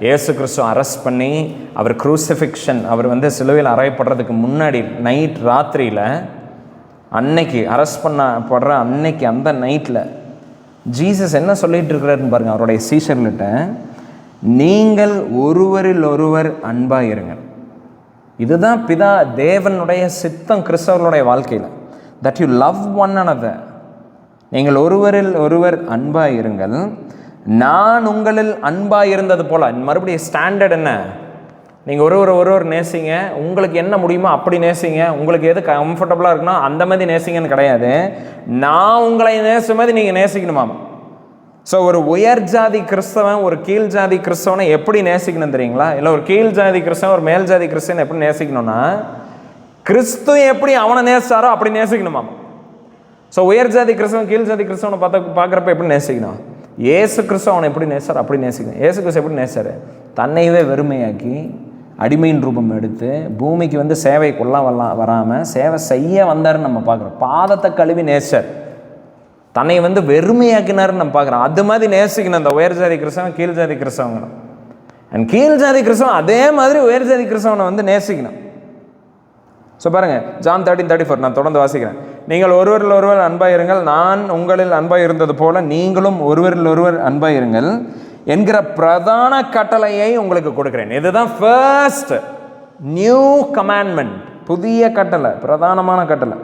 இயேசு கிறிஸ்து அரெஸ்ட் பண்ணி அவர் க்ரூசிஃபிக்ஷன், அவர் சிலுவையில் அறையப்படுறதுக்கு முன்னாடி நைட் ராத்திரியில் அன்னைக்கு அரெஸ்ட் பண்ணப்படுற அன்னைக்கு அந்த நைட்டில் ஜீசஸ் என்ன சொல்லிகிட்டு இருக்கிறாருன்னு பாருங்கள். அவருடைய சீஷர்கிட்ட, நீங்கள் ஒருவரில் ஒருவர் அன்பாக இருங்கள். இதுதான் பிதா தேவனுடைய சித்தம் கிறிஸ்தவர்களுடைய வாழ்க்கையில். That you love one another. நீங்கள் ஒருவரில் ஒருவர் அன்பாக இருங்கள், நான் உங்களில் அன்பாக இருந்தது போல. மறுபடியும் ஸ்டாண்டர்ட் என்ன? நீங்கள் ஒருவர் நேசிங்க, உங்களுக்கு என்ன முடியுமோ அப்படி நேசிங்க, உங்களுக்கு எது கம்ஃபர்டபுளாக இருக்குன்னா அந்த மாதிரி நேசிங்கன்னு கிடையாது. நான் உங்களை நேசித்த மாதிரி நீங்கள் நேசிக்கணுமாம். ஸோ ஒரு உயர் ஜாதி கிறிஸ்தவன் ஒரு கீழ் ஜாதி கிறிஸ்தவனை எப்படி நேசிக்கணும் தெரியுங்களா? இல்லை ஒரு கீழ் ஜாதி கிறிஸ்தவன் ஒரு மேல் ஜாதி கிறிஸ்தவன் எப்படி நேசிக்கணும்னா, கிறிஸ்து எப்படி அவனை நேசிச்சாரோ அப்படி நேசிக்கணுமாம். ஸோ உயர் ஜாதி கிறிஸ்தவன் கீழ் ஜாதி கிறிஸ்தவனை பார்க்குறப்ப எப்படி நேசிக்கணும்? ஏசு கிறிஸ்து அவனை எப்படி நேசார் அப்படி நேசிக்கணும். ஏசு கிறிஸ்து எப்படி நேசார்? தன்னையவே வெறுமையாக்கி அடிமையின் ரூபம் எடுத்து பூமிக்கு சேவை வராமல் சேவை செய்ய வந்தாருன்னு நம்ம பார்க்குறோம். பாதத்தை கழுவி நேசார், தன்னை வெறுமையாக்கினாருன்னு நம்ம பார்க்குறோம். அது மாதிரி நேசிக்கணும் அந்த உயர் ஜாதி கிறிஸ்தவன் கீழ் ஜாதி கிறிஸ்தவங்க. அண்ட் கீழ் ஜாதி கிறிஸ்தவன் அதே மாதிரி உயர் ஜாதி கிறிஸ்தவனை நேசிக்கணும். ஸோ பாருங்கள், ஜான் 13:34 நான் தொடர்ந்து வாசிக்கிறேன். நீங்கள் ஒருவரில் ஒருவர் அன்பாக இருங்கள், நான் உங்களில் அன்பாக இருந்தது போல நீங்களும் ஒருவரில் ஒருவர் அன்பாக இருங்கள் என்கிற பிரதான கட்டளையை உங்களுக்கு கொடுக்கிறேன். இதுதான் ஃபர்ஸ்ட் நியூ கமாண்ட்மெண்ட், புதிய கட்டளை, பிரதானமான கட்டளை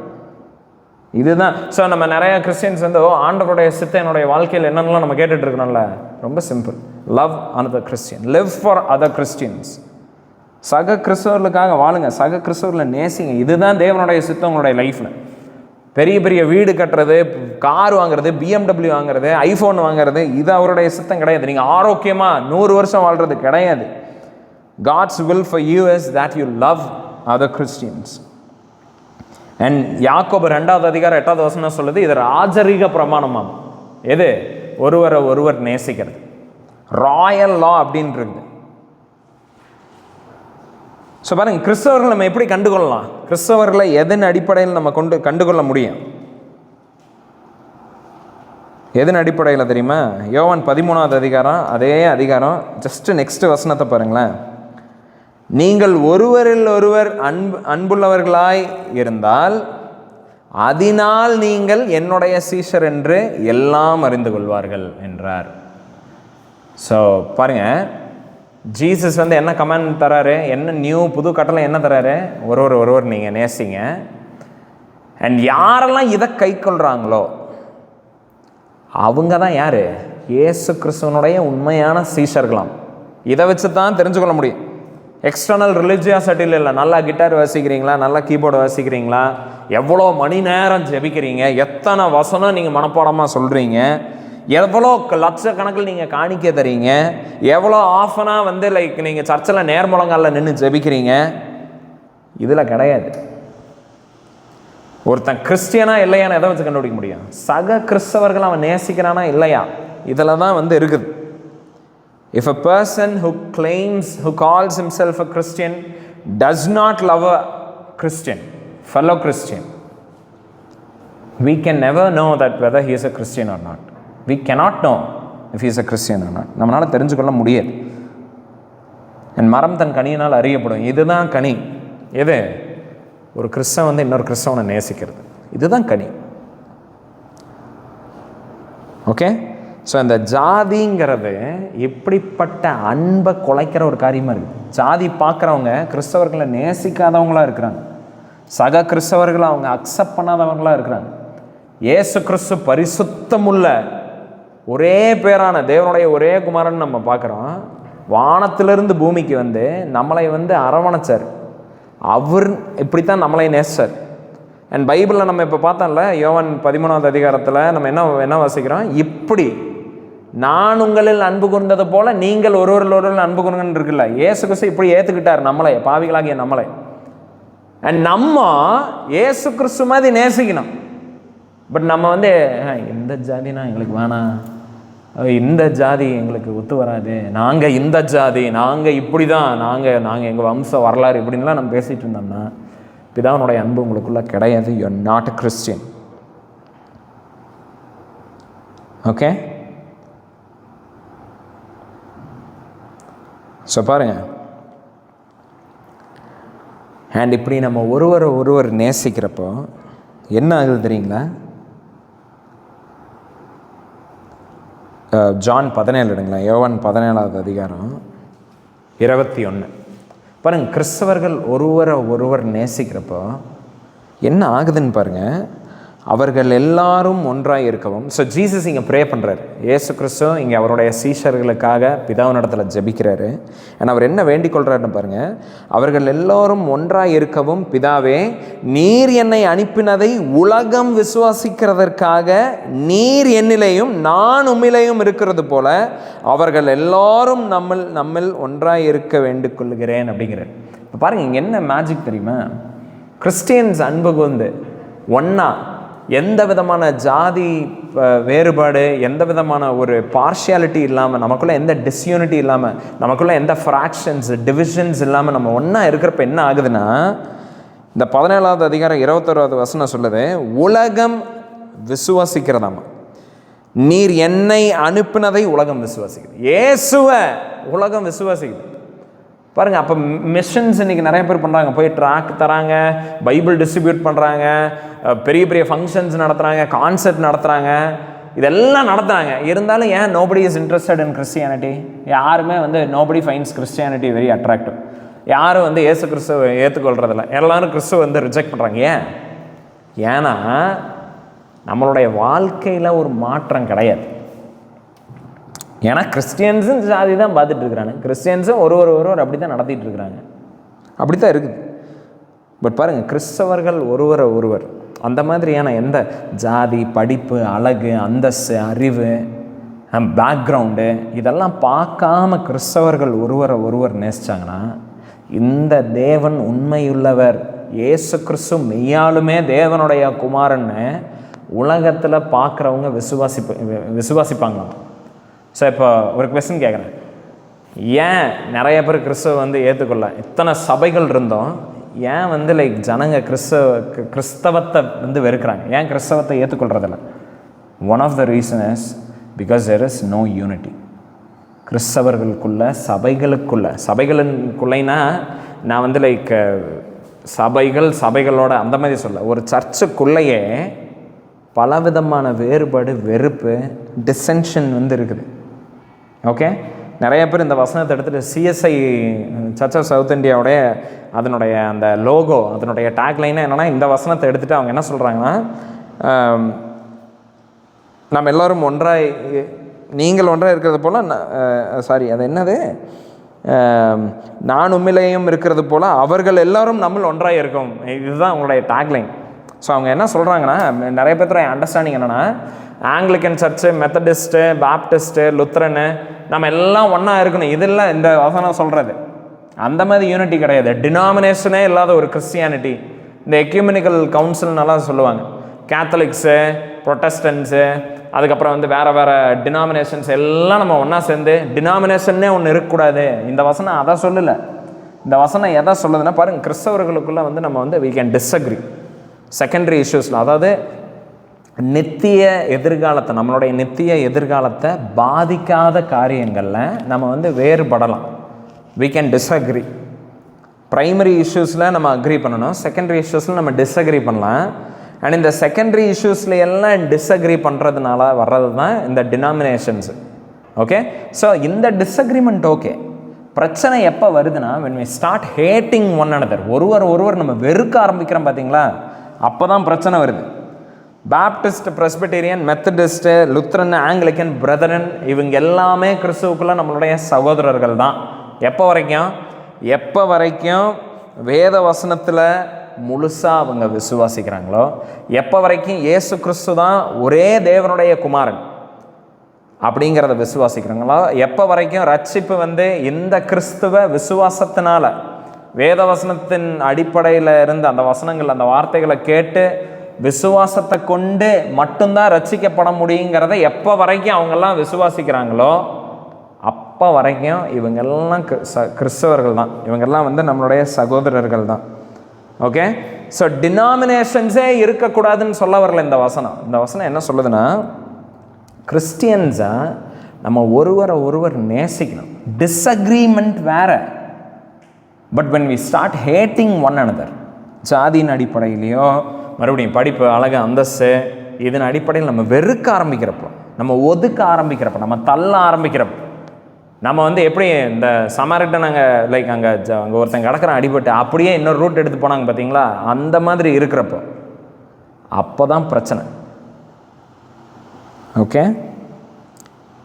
இதுதான். ஸோ நம்ம நிறைய கிறிஸ்டியன்ஸ் ஆண்டவருடைய சித்தம் என்னுடைய வாழ்க்கையில் என்னென்னலாம் நம்ம கேட்டுட்டு இருக்கணும்ல. ரொம்ப simple. Love another Christian, live for other Christians. சக கிறிஸ்தவர்களுக்காக வாழுங்க, சக கிறிஸ்தவர்களை நேசிங்க. இதுதான் தேவனுடைய சித்தம் உங்களுடைய லைஃப்பில். பெரிய பெரிய வீடு கட்டுறது, கார் வாங்குறது, BMW வாங்குறது, ஐஃபோன் வாங்குறது, இது அவருடைய சித்தம் கிடையாது. நீங்கள் ஆரோக்கியமாக 100 வருஷம் வாழ்கிறது கிடையாது. God's will for you is that you love other Christians. And யாக்கோபு 2:8 சொல்லுது, இது ராஜரீக பிரமாணமாம். எது? ஒருவரை ஒருவர் நேசிக்கிறது. ராயல் லா அப்படின்றது. ஸோ பாருங்க, கிறிஸ்தவர்களை நம்ம எப்படி கண்டுகொள்ளலாம்? கிறிஸ்தவர்களை எதன் அடிப்படையில் நம்ம கண்டுகொள்ள முடியும்? எதன் அடிப்படையில் தெரியுமா? யோவான் 13 அதே அதிகாரம் ஜஸ்ட் நெக்ஸ்ட் வசனத்தை பாருங்களேன். நீங்கள் ஒருவரில் ஒருவர் அன்புள்ளவர்களாய் இருந்தால் அதனால் நீங்கள் என்னுடைய சீஷர் என்று எல்லாம் அறிந்து கொள்வார்கள் என்றார். ஸோ பாருங்க, ஜீசஸ் என்ன கமெண்ட் தராரு? என்ன நியூ புது கட்டளை என்ன தராரு? ஒருவர் நீங்கள் நேசிங்க. அண்ட் யாரெல்லாம் இதை கை கொள்கிறாங்களோ அவங்க தான் யார்? இயேசு கிறிஸ்துவனுடைய உண்மையான சீஷர்களாம். இதை வச்சு தான் தெரிஞ்சுக்கொள்ள முடியும். எக்ஸ்டர்னல் ரிலிஜியாசிட்டியில் இல்லை. நல்லா கிட்டார் வாசிக்கிறீங்களா, நல்லா கீபோர்டு வாசிக்கிறீங்களா, எவ்வளோ மணி நேரம் ஜெபிக்கிறீங்க, எத்தனை வசனம் நீங்கள் மனப்பாடமாக சொல்கிறீங்க, எவ்வளோ லட்சக்கணக்கில் நீங்கள் காணிக்க தரீங்க, எவ்வளோ ஆஃபனாக லைக் நீங்கள் சர்ச்சில் நேர்முழங்காலில் நின்று ஜெபிக்கிறீங்க, இதில் கிடையாது. ஒருத்தன் கிறிஸ்டியனா இல்லையான்னு எதை வச்சு கண்டுபிடிக்க முடியும்? சக கிறிஸ்தவர்கள் அவன் நேசிக்கிறானா இல்லையா, இதில் தான் இருக்குது. If a person who calls himself a Christian does not love a Christian, fellow Christian, we can never know that whether he is a Christian or not. We cannot know if he is a Christian or not. நம்மளால் தெரிஞ்சுக்கொள்ள முடியாது. என் மரம் தன் கனியினால் அறியப்படும். இதுதான் கனி. எது? ஒரு கிறிஸ்தவன் வந்து இன்னொரு கிறிஸ்தவனை நேசிக்கிறது. இதுதான் கனி. ஓகே. ஸோ இந்த ஜாதிங்கிறது எப்படிப்பட்ட அன்பை குலைக்கிற ஒரு காரியமாக இருக்குது. ஜாதி பார்க்குறவங்க கிறிஸ்தவர்களை நேசிக்காதவங்களாக இருக்கிறாங்க. சக கிறிஸ்தவர்களை அவங்க அக்செப்ட் பண்ணாதவங்களாக இருக்கிறாங்க. இயேசு கிறிஸ்து பரிசுத்தமுள்ள ஒரே பேரான தேவனுடைய ஒரே குமாரன் நம்ம பார்க்குறோம். வானத்திலிருந்து பூமிக்கு வந்து நம்மளை வந்து அரவணைச்சார். அவர் இப்படித்தான் நம்மளை நேசிச்சார். அண்ட் பைபிளில் நம்ம இப்போ பார்த்தோம்ல, யோவான் 13வது அதிகாரத்தில் நம்ம என்ன வாசிக்கிறோம்? இப்படி நான் உங்களில் அன்பு கூர்ந்தது போல நீங்கள் ஒருவரில் அன்பு கூறுங்கன்னு இருக்குல்ல. இயேசு கிறிஸ்து இப்படி ஏற்றுக்கிட்டார் நம்மளை, பாவிகளாகிய நம்மளை. அண்ட் நம்ம இயேசு கிறிஸ்து மாதிரி நேசிக்கணும். பட் நம்ம வந்து இந்த ஜாதினா எங்களுக்கு வேணாம், இந்த ஜாதி எங்களுக்கு ஒத்து வராது, நாங்கள் இந்த ஜாதி, நாங்கள் இப்படி தான், நாங்கள் எங்கள் வம்ச வரலாறு இப்படின்லாம் நம்ம பேசிகிட்டு இருந்தோம்னா பிதாவினுடைய அன்பு உங்களுக்குள்ள கிடையாது. You are not a Christian. Okay. So பாருங்க, அண்ட் இப்படி நம்ம ஒருவர் நேசிக்கிறப்போ என்ன ஆகுது தெரியுங்களா? ஜான் 17 எடுங்களேன். யோவான் 17வது அதிகாரம் 21 பாருங்க. கிறிஸ்தவர்கள் ஒருவர் நேசிக்கிறப்போ என்ன ஆகுதுன்னு பாருங்க. அவர்கள் எல்லாரும் ஒன்றாக இருக்கவும். ஸோ ஜீசஸ் இங்கே ப்ரே பண்ணுறாரு. இயேசு கிறிஸ்து இங்கே அவருடைய சீஷர்களுக்காக பிதாவினிடத்தில் ஜெபிக்கிறாரு. ஆனால் அவர் என்ன வேண்டிக் கொள்கிறாருன்னு பாருங்கள். அவர்கள் எல்லோரும் ஒன்றாக இருக்கவும், பிதாவே நீர் என்னை அனுப்பினதை உலகம் விசுவாசிக்கிறதற்காக நீர் என்னிலேயும் நான் உம்மிலேயும் இருக்கிறது போல அவர்கள் எல்லாரும் நம்மில் ஒன்றாக இருக்க வேண்டிக் கொள்கிறேன் அப்படிங்கிறார். இப்போ பாருங்கள், இங்கே என்ன மேஜிக் தெரியுமா? கிறிஸ்டியன்ஸ் அன்பு வந்து ஒன்றா, எந்த விதமான ஜாதி வேறுபாடு, எந்த விதமான ஒரு பார்ஷியாலிட்டி இல்லாமல், நமக்குள்ளே எந்த டிஸ்யூனிட்டி இல்லாமல், நமக்குள்ளே எந்த ஃப்ராக்ஷன்ஸ் டிவிஷன்ஸ் இல்லாமல் நம்ம ஒன்றா இருக்கிறப்ப என்ன ஆகுதுன்னா, இந்த 17வது அதிகாரம் 21வது வசனம் சொல்லுது, உலகம் விசுவாசிக்கிறதாமா. நீர் என்னை அனுப்பினதை உலகம் விசுவாசிக்குது. இயேசுவை உலகம் விசுவாசிக்குது. பாருங்கள், அப்போ மிஷன்ஸ் இன்றைக்கி நிறைய பேர் பண்ணுறாங்க. போய் ட்ராக் தராங்க, பைபிள் டிஸ்ட்ரிபியூட் பண்ணுறாங்க, பெரிய பெரிய ஃபங்க்ஷன்ஸ் நடத்துகிறாங்க, கான்சர்ட் நடத்துகிறாங்க, இதெல்லாம் நடத்துகிறாங்க. இருந்தாலும் ஏன் nobody is interested in Christianity? யாருமே வந்து nobody fines Christianity very attractive. யாரும் வந்து இயேசு கிறிஸ்துவை ஏற்றுக்கொள்கிறதில்ல. எல்லாரும் கிறிஸ்துவை வந்து ரிஜெக்ட் பண்ணுறாங்க. ஏன்னா நம்மளுடைய வாழ்க்கையில் ஒரு மாற்றம் கிடையாது. ஏன்னா கிறிஸ்டியன்ஸும் ஜாதி தான் பார்த்துட்டு இருக்கிறாங்க. கிறிஸ்டியன்ஸும் ஒருவர் அப்படி தான் நடத்திட்டு இருக்கிறாங்க. அப்படி தான் இருக்குது. பட் பாருங்கள், கிறிஸ்தவர்கள் ஒருவர் அந்த மாதிரியான எந்த ஜாதி, படிப்பு, அழகு, அந்தஸ்து, அறிவு, பேக்ரவுண்டு இதெல்லாம் பார்க்காம கிறிஸ்தவர்கள் ஒருவர் நேசித்தாங்கன்னா, இந்த தேவன் உண்மையுள்ளவர், இயேசு கிறிஸ்து மெய்யாலுமே தேவனுடைய குமாரன்னு உலகத்தில் பார்க்குறவங்க விசுவாசிப்பாங்களாம். ஸோ இப்போ ஒரு கொஸ்டின் கேட்குறேன். ஏன் நிறைய பேர் கிறிஸ்துவ வந்து ஏற்றுக்கொள்ள? இத்தனை சபைகள் இருந்தோம், ஏன் வந்து ஜனங்க கிறிஸ்தவத்தை வந்து வெறுக்கிறாங்க? ஏன் கிறிஸ்தவத்தை ஏற்றுக்கொள்றதில்ல? One of the reason is because there is no unity. கிறிஸ்தவர்களுக்குள்ள சபைகளுக்குள்ளேனா நான் வந்து சபைகளோட அந்த மாதிரி சொல்ல, ஒரு சர்ச்சுக்குள்ளேயே பலவிதமான வேறுபாடு, வெறுப்பு, டிசென்ஷன் வந்து இருக்குது. ஓகே. நிறைய பேர் இந்த வசனத்தை எடுத்துகிட்டு சிஎஸ்ஐ சர்ச் ஆஃப் சவுத் இந்தியாவுடைய அதனுடைய அந்த லோகோ, அதனுடைய டேக்லைனாக என்னென்னா, இந்த வசனத்தை எடுத்துகிட்டு அவங்க என்ன சொல்கிறாங்கன்னா, நம்ம எல்லோரும் நீங்கள் ஒன்றாக இருக்கிறது போல் அது என்னது, நான் உண்மையிலேயும் இருக்கிறது போல் அவர்கள் எல்லோரும் நம்மள் ஒன்றாக இருக்கும். இதுதான் அவங்களுடைய டேக்லைன். ஸோ அவங்க என்ன சொல்கிறாங்கன்னா, நிறைய பேர்த்துடைய அண்டர்ஸ்டாண்டிங் என்னென்னா, ஆங்கிலிக்கன் சர்ச்சு, மெத்தடிஸ்ட்டு, பாப்டிஸ்ட்டு, லுத்ரனு நம்ம எல்லாம் ஒன்றா இருக்கணும். இதெல்லாம் இந்த வசனம் சொல்கிறது. அந்த மாதிரி யூனிட்டி கிடையாது. டினாமினேஷனே இல்லாத ஒரு கிறிஸ்டியானிட்டி. இந்த எக்யூமெனிக்கல் கவுன்சில் நல்லா சொல்லுவாங்க. கேத்தலிக்ஸு, ப்ரொட்டஸ்டன்ஸு, அதுக்கப்புறம் வந்து வேறு டினாமினேஷன்ஸ் எல்லாம் நம்ம ஒன்றா சேர்ந்து, டினாமினேஷன்னே ஒன்று இருக்கக்கூடாது. இந்த வசனம் அதை சொல்லலை. இந்த வசனம் எதை சொல்லுதுன்னா பாருங்கள், கிறிஸ்தவர்களுக்குள்ளே வந்து நம்ம வந்து we can disagree செகண்டரி இஷ்யூஸில், அதாவது நித்திய எதிர்காலத்தை, நம்மளுடைய நித்திய எதிர்காலத்தை பாதிக்காத காரியங்களில் நம்ம வந்து வேறுபடலாம். we can disagree. ப்ரைமரி இஷ்யூஸில் நம்ம அக்ரி பண்ணணும், செகண்டரி இஷ்யூஸில் நம்ம டிஸ்அக்ரி பண்ணலாம். அண்ட் இந்த செகண்டரி இஷ்யூஸில் எல்லாம் டிஸ்அக்ரி பண்ணுறதுனால வர்றது தான் இந்த டினாமினேஷன்ஸு. ஓகே, ஸோ இந்த டிஸ்அக்ரிமெண்ட் ஓகே. பிரச்சனை எப்போ வருதுன்னா when we start hating one another, ஒருவர் நம்ம வெறுக்க ஆரம்பிக்கிறோம் பார்த்தீங்களா, அப்போ தான் பிரச்சனை வருது. Baptist, Presbyterian, Methodist, Lutheran, Anglican, Brethren இவங்க எல்லாமே கிறிஸ்துவுக்குள்ள நம்மளுடைய சகோதரர்கள் தான். எப்போ வரைக்கும் வேத வசனத்தில் முழுசாக அவங்க விசுவாசிக்கிறாங்களோ, எப்போ வரைக்கும் இயேசு கிறிஸ்து தான் ஒரே தேவனுடைய குமாரன் அப்படிங்கிறத விசுவாசிக்கிறாங்களோ, எப்போ வரைக்கும் ரட்சிப்பு வந்து இந்த கிறிஸ்துவ விசுவாசத்தினால, வேத வசனத்தின் அடிப்படையில் இருந்த அந்த வசனங்கள், அந்த வார்த்தைகளை கேட்டு விசுவாசத்தை கொண்டு மட்டும்தான் ரட்சிக்கப்பட முடியுங்கிறத எப்போ வரைக்கும் அவங்கெல்லாம் விசுவாசிக்கிறாங்களோ அப்போ வரைக்கும் இவங்கெல்லாம் கிறிஸ்தவர்கள் தான், இவங்கெல்லாம் வந்து நம்மளுடைய சகோதரர்கள் தான். ஓகே, ஸோ டினாமினேஷன்ஸே இருக்கக்கூடாதுன்னு சொல்ல வரல இந்த வசனம். இந்த வசனம் என்ன சொல்லுதுன்னா, கிறிஸ்டியன்ஸை நம்ம ஒருவர் நேசிக்கணும். டிஸ்அக்ரீமெண்ட் வேற, but when we start hating one another, ஜாதியின் அடிப்படையிலையோ, மறுபடியும் படிப்பு, அழகு, அந்தஸ்து இதன் அடிப்படையில் நம்ம வெறுக்க ஆரம்பிக்கிறப்போ, நம்ம ஒதுக்க ஆரம்பிக்கிறப்போ, நம்ம தள்ள ஆரம்பிக்கிறப்போ, நம்ம வந்து எப்படி இந்த சமாரிட்டன் நாங்கள் லைக் அங்கே ஒருத்தங்க கிடக்கிற அடிபட்டு அப்படியே இன்னொரு ரூட் எடுத்து போனாங்க பார்த்தீங்களா, அந்த மாதிரி இருக்கிறப்போ அப்போ தான் பிரச்சனை. ஓகே,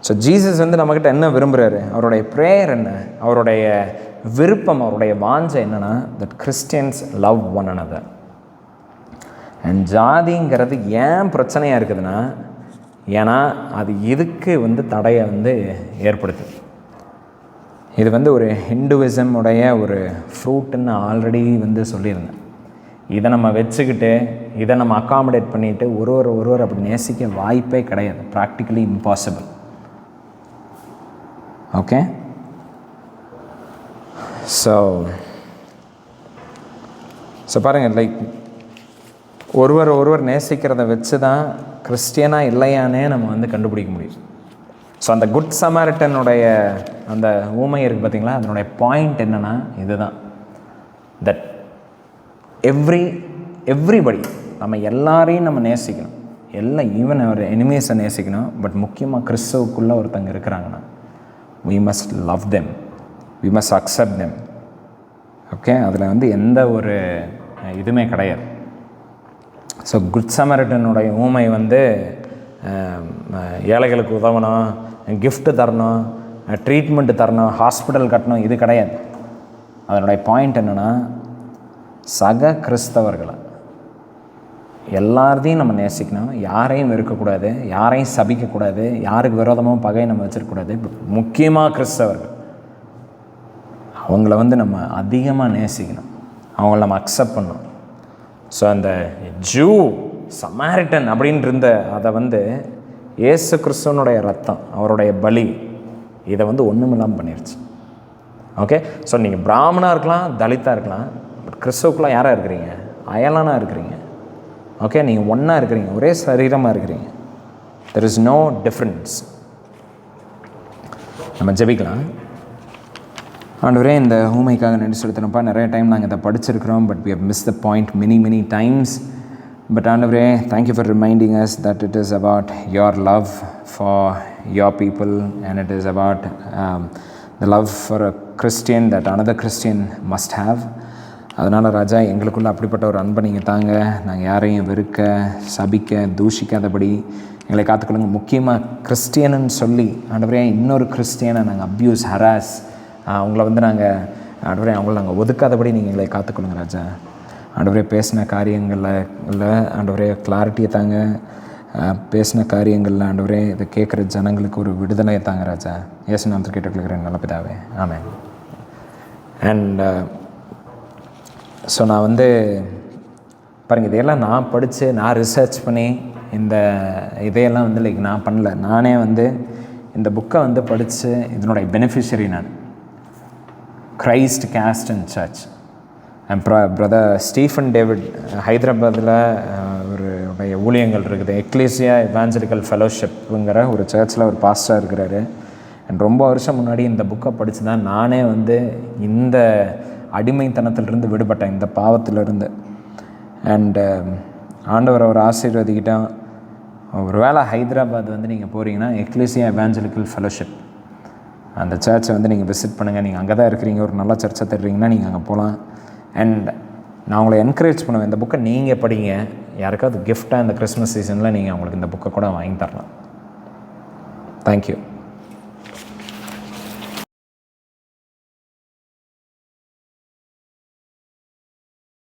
ஸோ ஜீசஸ் வந்து நம்மக்கிட்ட என்ன விரும்புகிறாரு, அவருடைய ப்ரேயர் என்ன, அவருடைய விருப்பம், அவருடைய வாஞ்சை என்னென்னா that Christians love one another. And ஜாதிங்கிறது ஏன் பிரச்சனையாக இருக்குதுன்னா, ஏன்னா அது இதுக்கு வந்து தடையை வந்து ஏற்படுத்துது. இது வந்து ஒரு ஹிந்துவிசமுடைய ஒரு ஃப்ரூட்டுன்னு ஆல்ரெடி வந்து சொல்லியிருந்தேன். இதை நம்ம வச்சுக்கிட்டு இதை நம்ம அக்காமடேட் பண்ணிவிட்டு ஒருவர் அப்படி நேசிக்க வாய்ப்பே கிடையாது. Practically impossible. ஓகே, ஸோ பாருங்கள், லைக் ஒருவர் நேசிக்கிறத வச்சு தான் கிறிஸ்டியனாக இல்லையானே நம்ம வந்து கண்டுபிடிக்க முடியும். ஸோ அந்த குட் சமாரிட்டனுடைய அந்த ஊமை இருக்குது பார்த்தீங்களா, அதனுடைய பாயிண்ட் என்னென்னா இதுதான், தட் எவ்ரிபடி நம்ம எல்லாரையும் நம்ம நேசிக்கணும், ஈவன் ஒரு எனிமீஸை நேசிக்கணும். பட் முக்கியமாக கிறிஸ்துவுக்குள்ளே ஒருத்தங்க இருக்கிறாங்கன்னா we must love them, we must accept them. Okay, அதில் வந்து எந்த ஒரு இதுவுமே கிடையாது. ஸோ குட் சமாரிட்டனுடைய ஊமை வந்து ஏழைகளுக்கு உதவணும், கிஃப்ட்டு தரணும், ட்ரீட்மெண்ட்டு தரணும், ஹாஸ்பிட்டல் கட்டணும், இது கிடையாது. அதனுடைய பாயிண்ட் என்னென்னா, சக கிறிஸ்தவர்களை எல்லாத்தையும் நம்ம நேசிக்கணும், யாரையும் வெறுக்கக்கூடாது, யாரையும் சபிக்கக்கூடாது, யாருக்கு விரோதமாக பகையை நம்ம வச்சிருக்கக்கூடாது. முக்கியமாக கிறிஸ்தவர்கள், அவங்கள வந்து நம்ம அதிகமாக நேசிக்கணும், அவங்கள நம்ம அக்செப்ட் பண்ணணும். ஸோ அந்த ஜூ சமாரிட்டன் அப்படின்ட்டு இருந்த அதை வந்து இயேசு கிறிஸ்துவனுடைய ரத்தம், அவருடைய பலி இதை வந்து ஒன்றுமில்லாமல் பண்ணிருச்சு. ஓகே, ஸோ நீங்கள் பிராமணாக இருக்கலாம், தலித்தாக இருக்கலாம், பட் கிறிஸ்துவுக்குள்ளே யாராக இருக்கிறீங்க, அயலானாக இருக்கிறீங்க. ஓகே, நீங்கள் ஒன்றா இருக்கிறீங்க, ஒரே சரீரமாக இருக்கிறீங்க. There is no difference. நம்ம ஜெபிக்கலாம். ஆண்டவரே, இந்த ஊமைக்காக நன்றி செலுத்தணும்ப்பா. நிறைய டைம் நாங்கள் இதை படிச்சிருக்கிறோம், but we have missed the point many times. But ஆண்டவரே, thank you for reminding us that it is about your love for your people, and it is about the love for a Christian that another Christian must have. அதனால் ராஜா, எங்களுக்குள்ளே அப்படிப்பட்ட ஒரு அன்பை நீங்கள் தாங்க. நாங்கள் யாரையும் வெறுக்க, சபிக்க, தூஷிக்காதபடி எங்களை காத்துக்கொள்ளுங்க. முக்கியமாக கிறிஸ்டியனுன்னு சொல்லி ஆண்டவரே இன்னொரு கிறிஸ்டியனை நாங்கள் அப்யூஸ், ஹராஸ், அவங்கள வந்து நாங்கள் ஆண்டவரே அவங்கள நாங்கள் ஒதுக்காதபடி நீங்கள் எங்களை காத்துக்கொள்ளுங்க ராஜா. ஆண்டவரே, பேசின காரியங்களில் ஆண்டவரே கிளாரிட்டியை தாங்க. பேசின காரியங்களில் ஆண்டவரே இதை கேட்குற ஜனங்களுக்கு ஒரு விடுதலையை தாங்க ராஜா. இயேசு நாமத்தில் கேட்டுக்கொள்கிறேன் நல்ல பிதாவே, ஆமென். அண்ட் ஸோ நான் வந்து பாருங்கள், இதையெல்லாம் நான் படித்து நான் ரிசர்ச் பண்ணி இதையெல்லாம் வந்து லைக் நான் பண்ணல. நானே வந்து இந்த புக்கை வந்து படித்து இதனுடைய பெனிஃபிஷரி நான். Christ caste and church. And brother Stephen David ஹைதராபாத்தில் ஒரு ஊழியங்கள் இருக்குது. எக்லீசியா எவாஞ்சலிக்கல் ஃபெலோஷிப்புங்கிற ஒரு சர்ச்சில் ஒரு பாஸ்டராக இருக்கிறாரு. அண்ட் ரொம்ப வருஷம் முன்னாடி இந்த புக்கை படித்து தான் நானே இந்த அடிமைத்தனத்திலிருந்து விடுபட்டேன், இந்த பாவத்திலிருந்து. அண்டு ஆண்டவர் அவர் ஆசீர்வதிக்கிட்டான். ஒரு வேளை ஹைதராபாத் நீங்கள் போகிறீங்கன்னா எக்லீசியா எவாஞ்சலிக்கல் ஃபெலோஷிப் அந்த சர்ச்சை நீங்கள் விசிட் பண்ணுங்கள். நீங்கள் அங்கே தான் இருக்கிறீங்க, ஒரு நல்ல சர்ச்சை தேடுறீங்கன்னா நீங்கள் அங்கே போகலாம். அண்ட் நான் உங்களை என்கரேஜ் பண்ணுவேன், இந்த புக்கை நீங்கள் படிங்க. யாருக்காவது கிஃப்டாக இந்த கிறிஸ்மஸ் சீசனில் நீங்கள் அவங்களுக்கு இந்த புக்கை கூட வாங்கி தரலாம். தேங்க்யூ.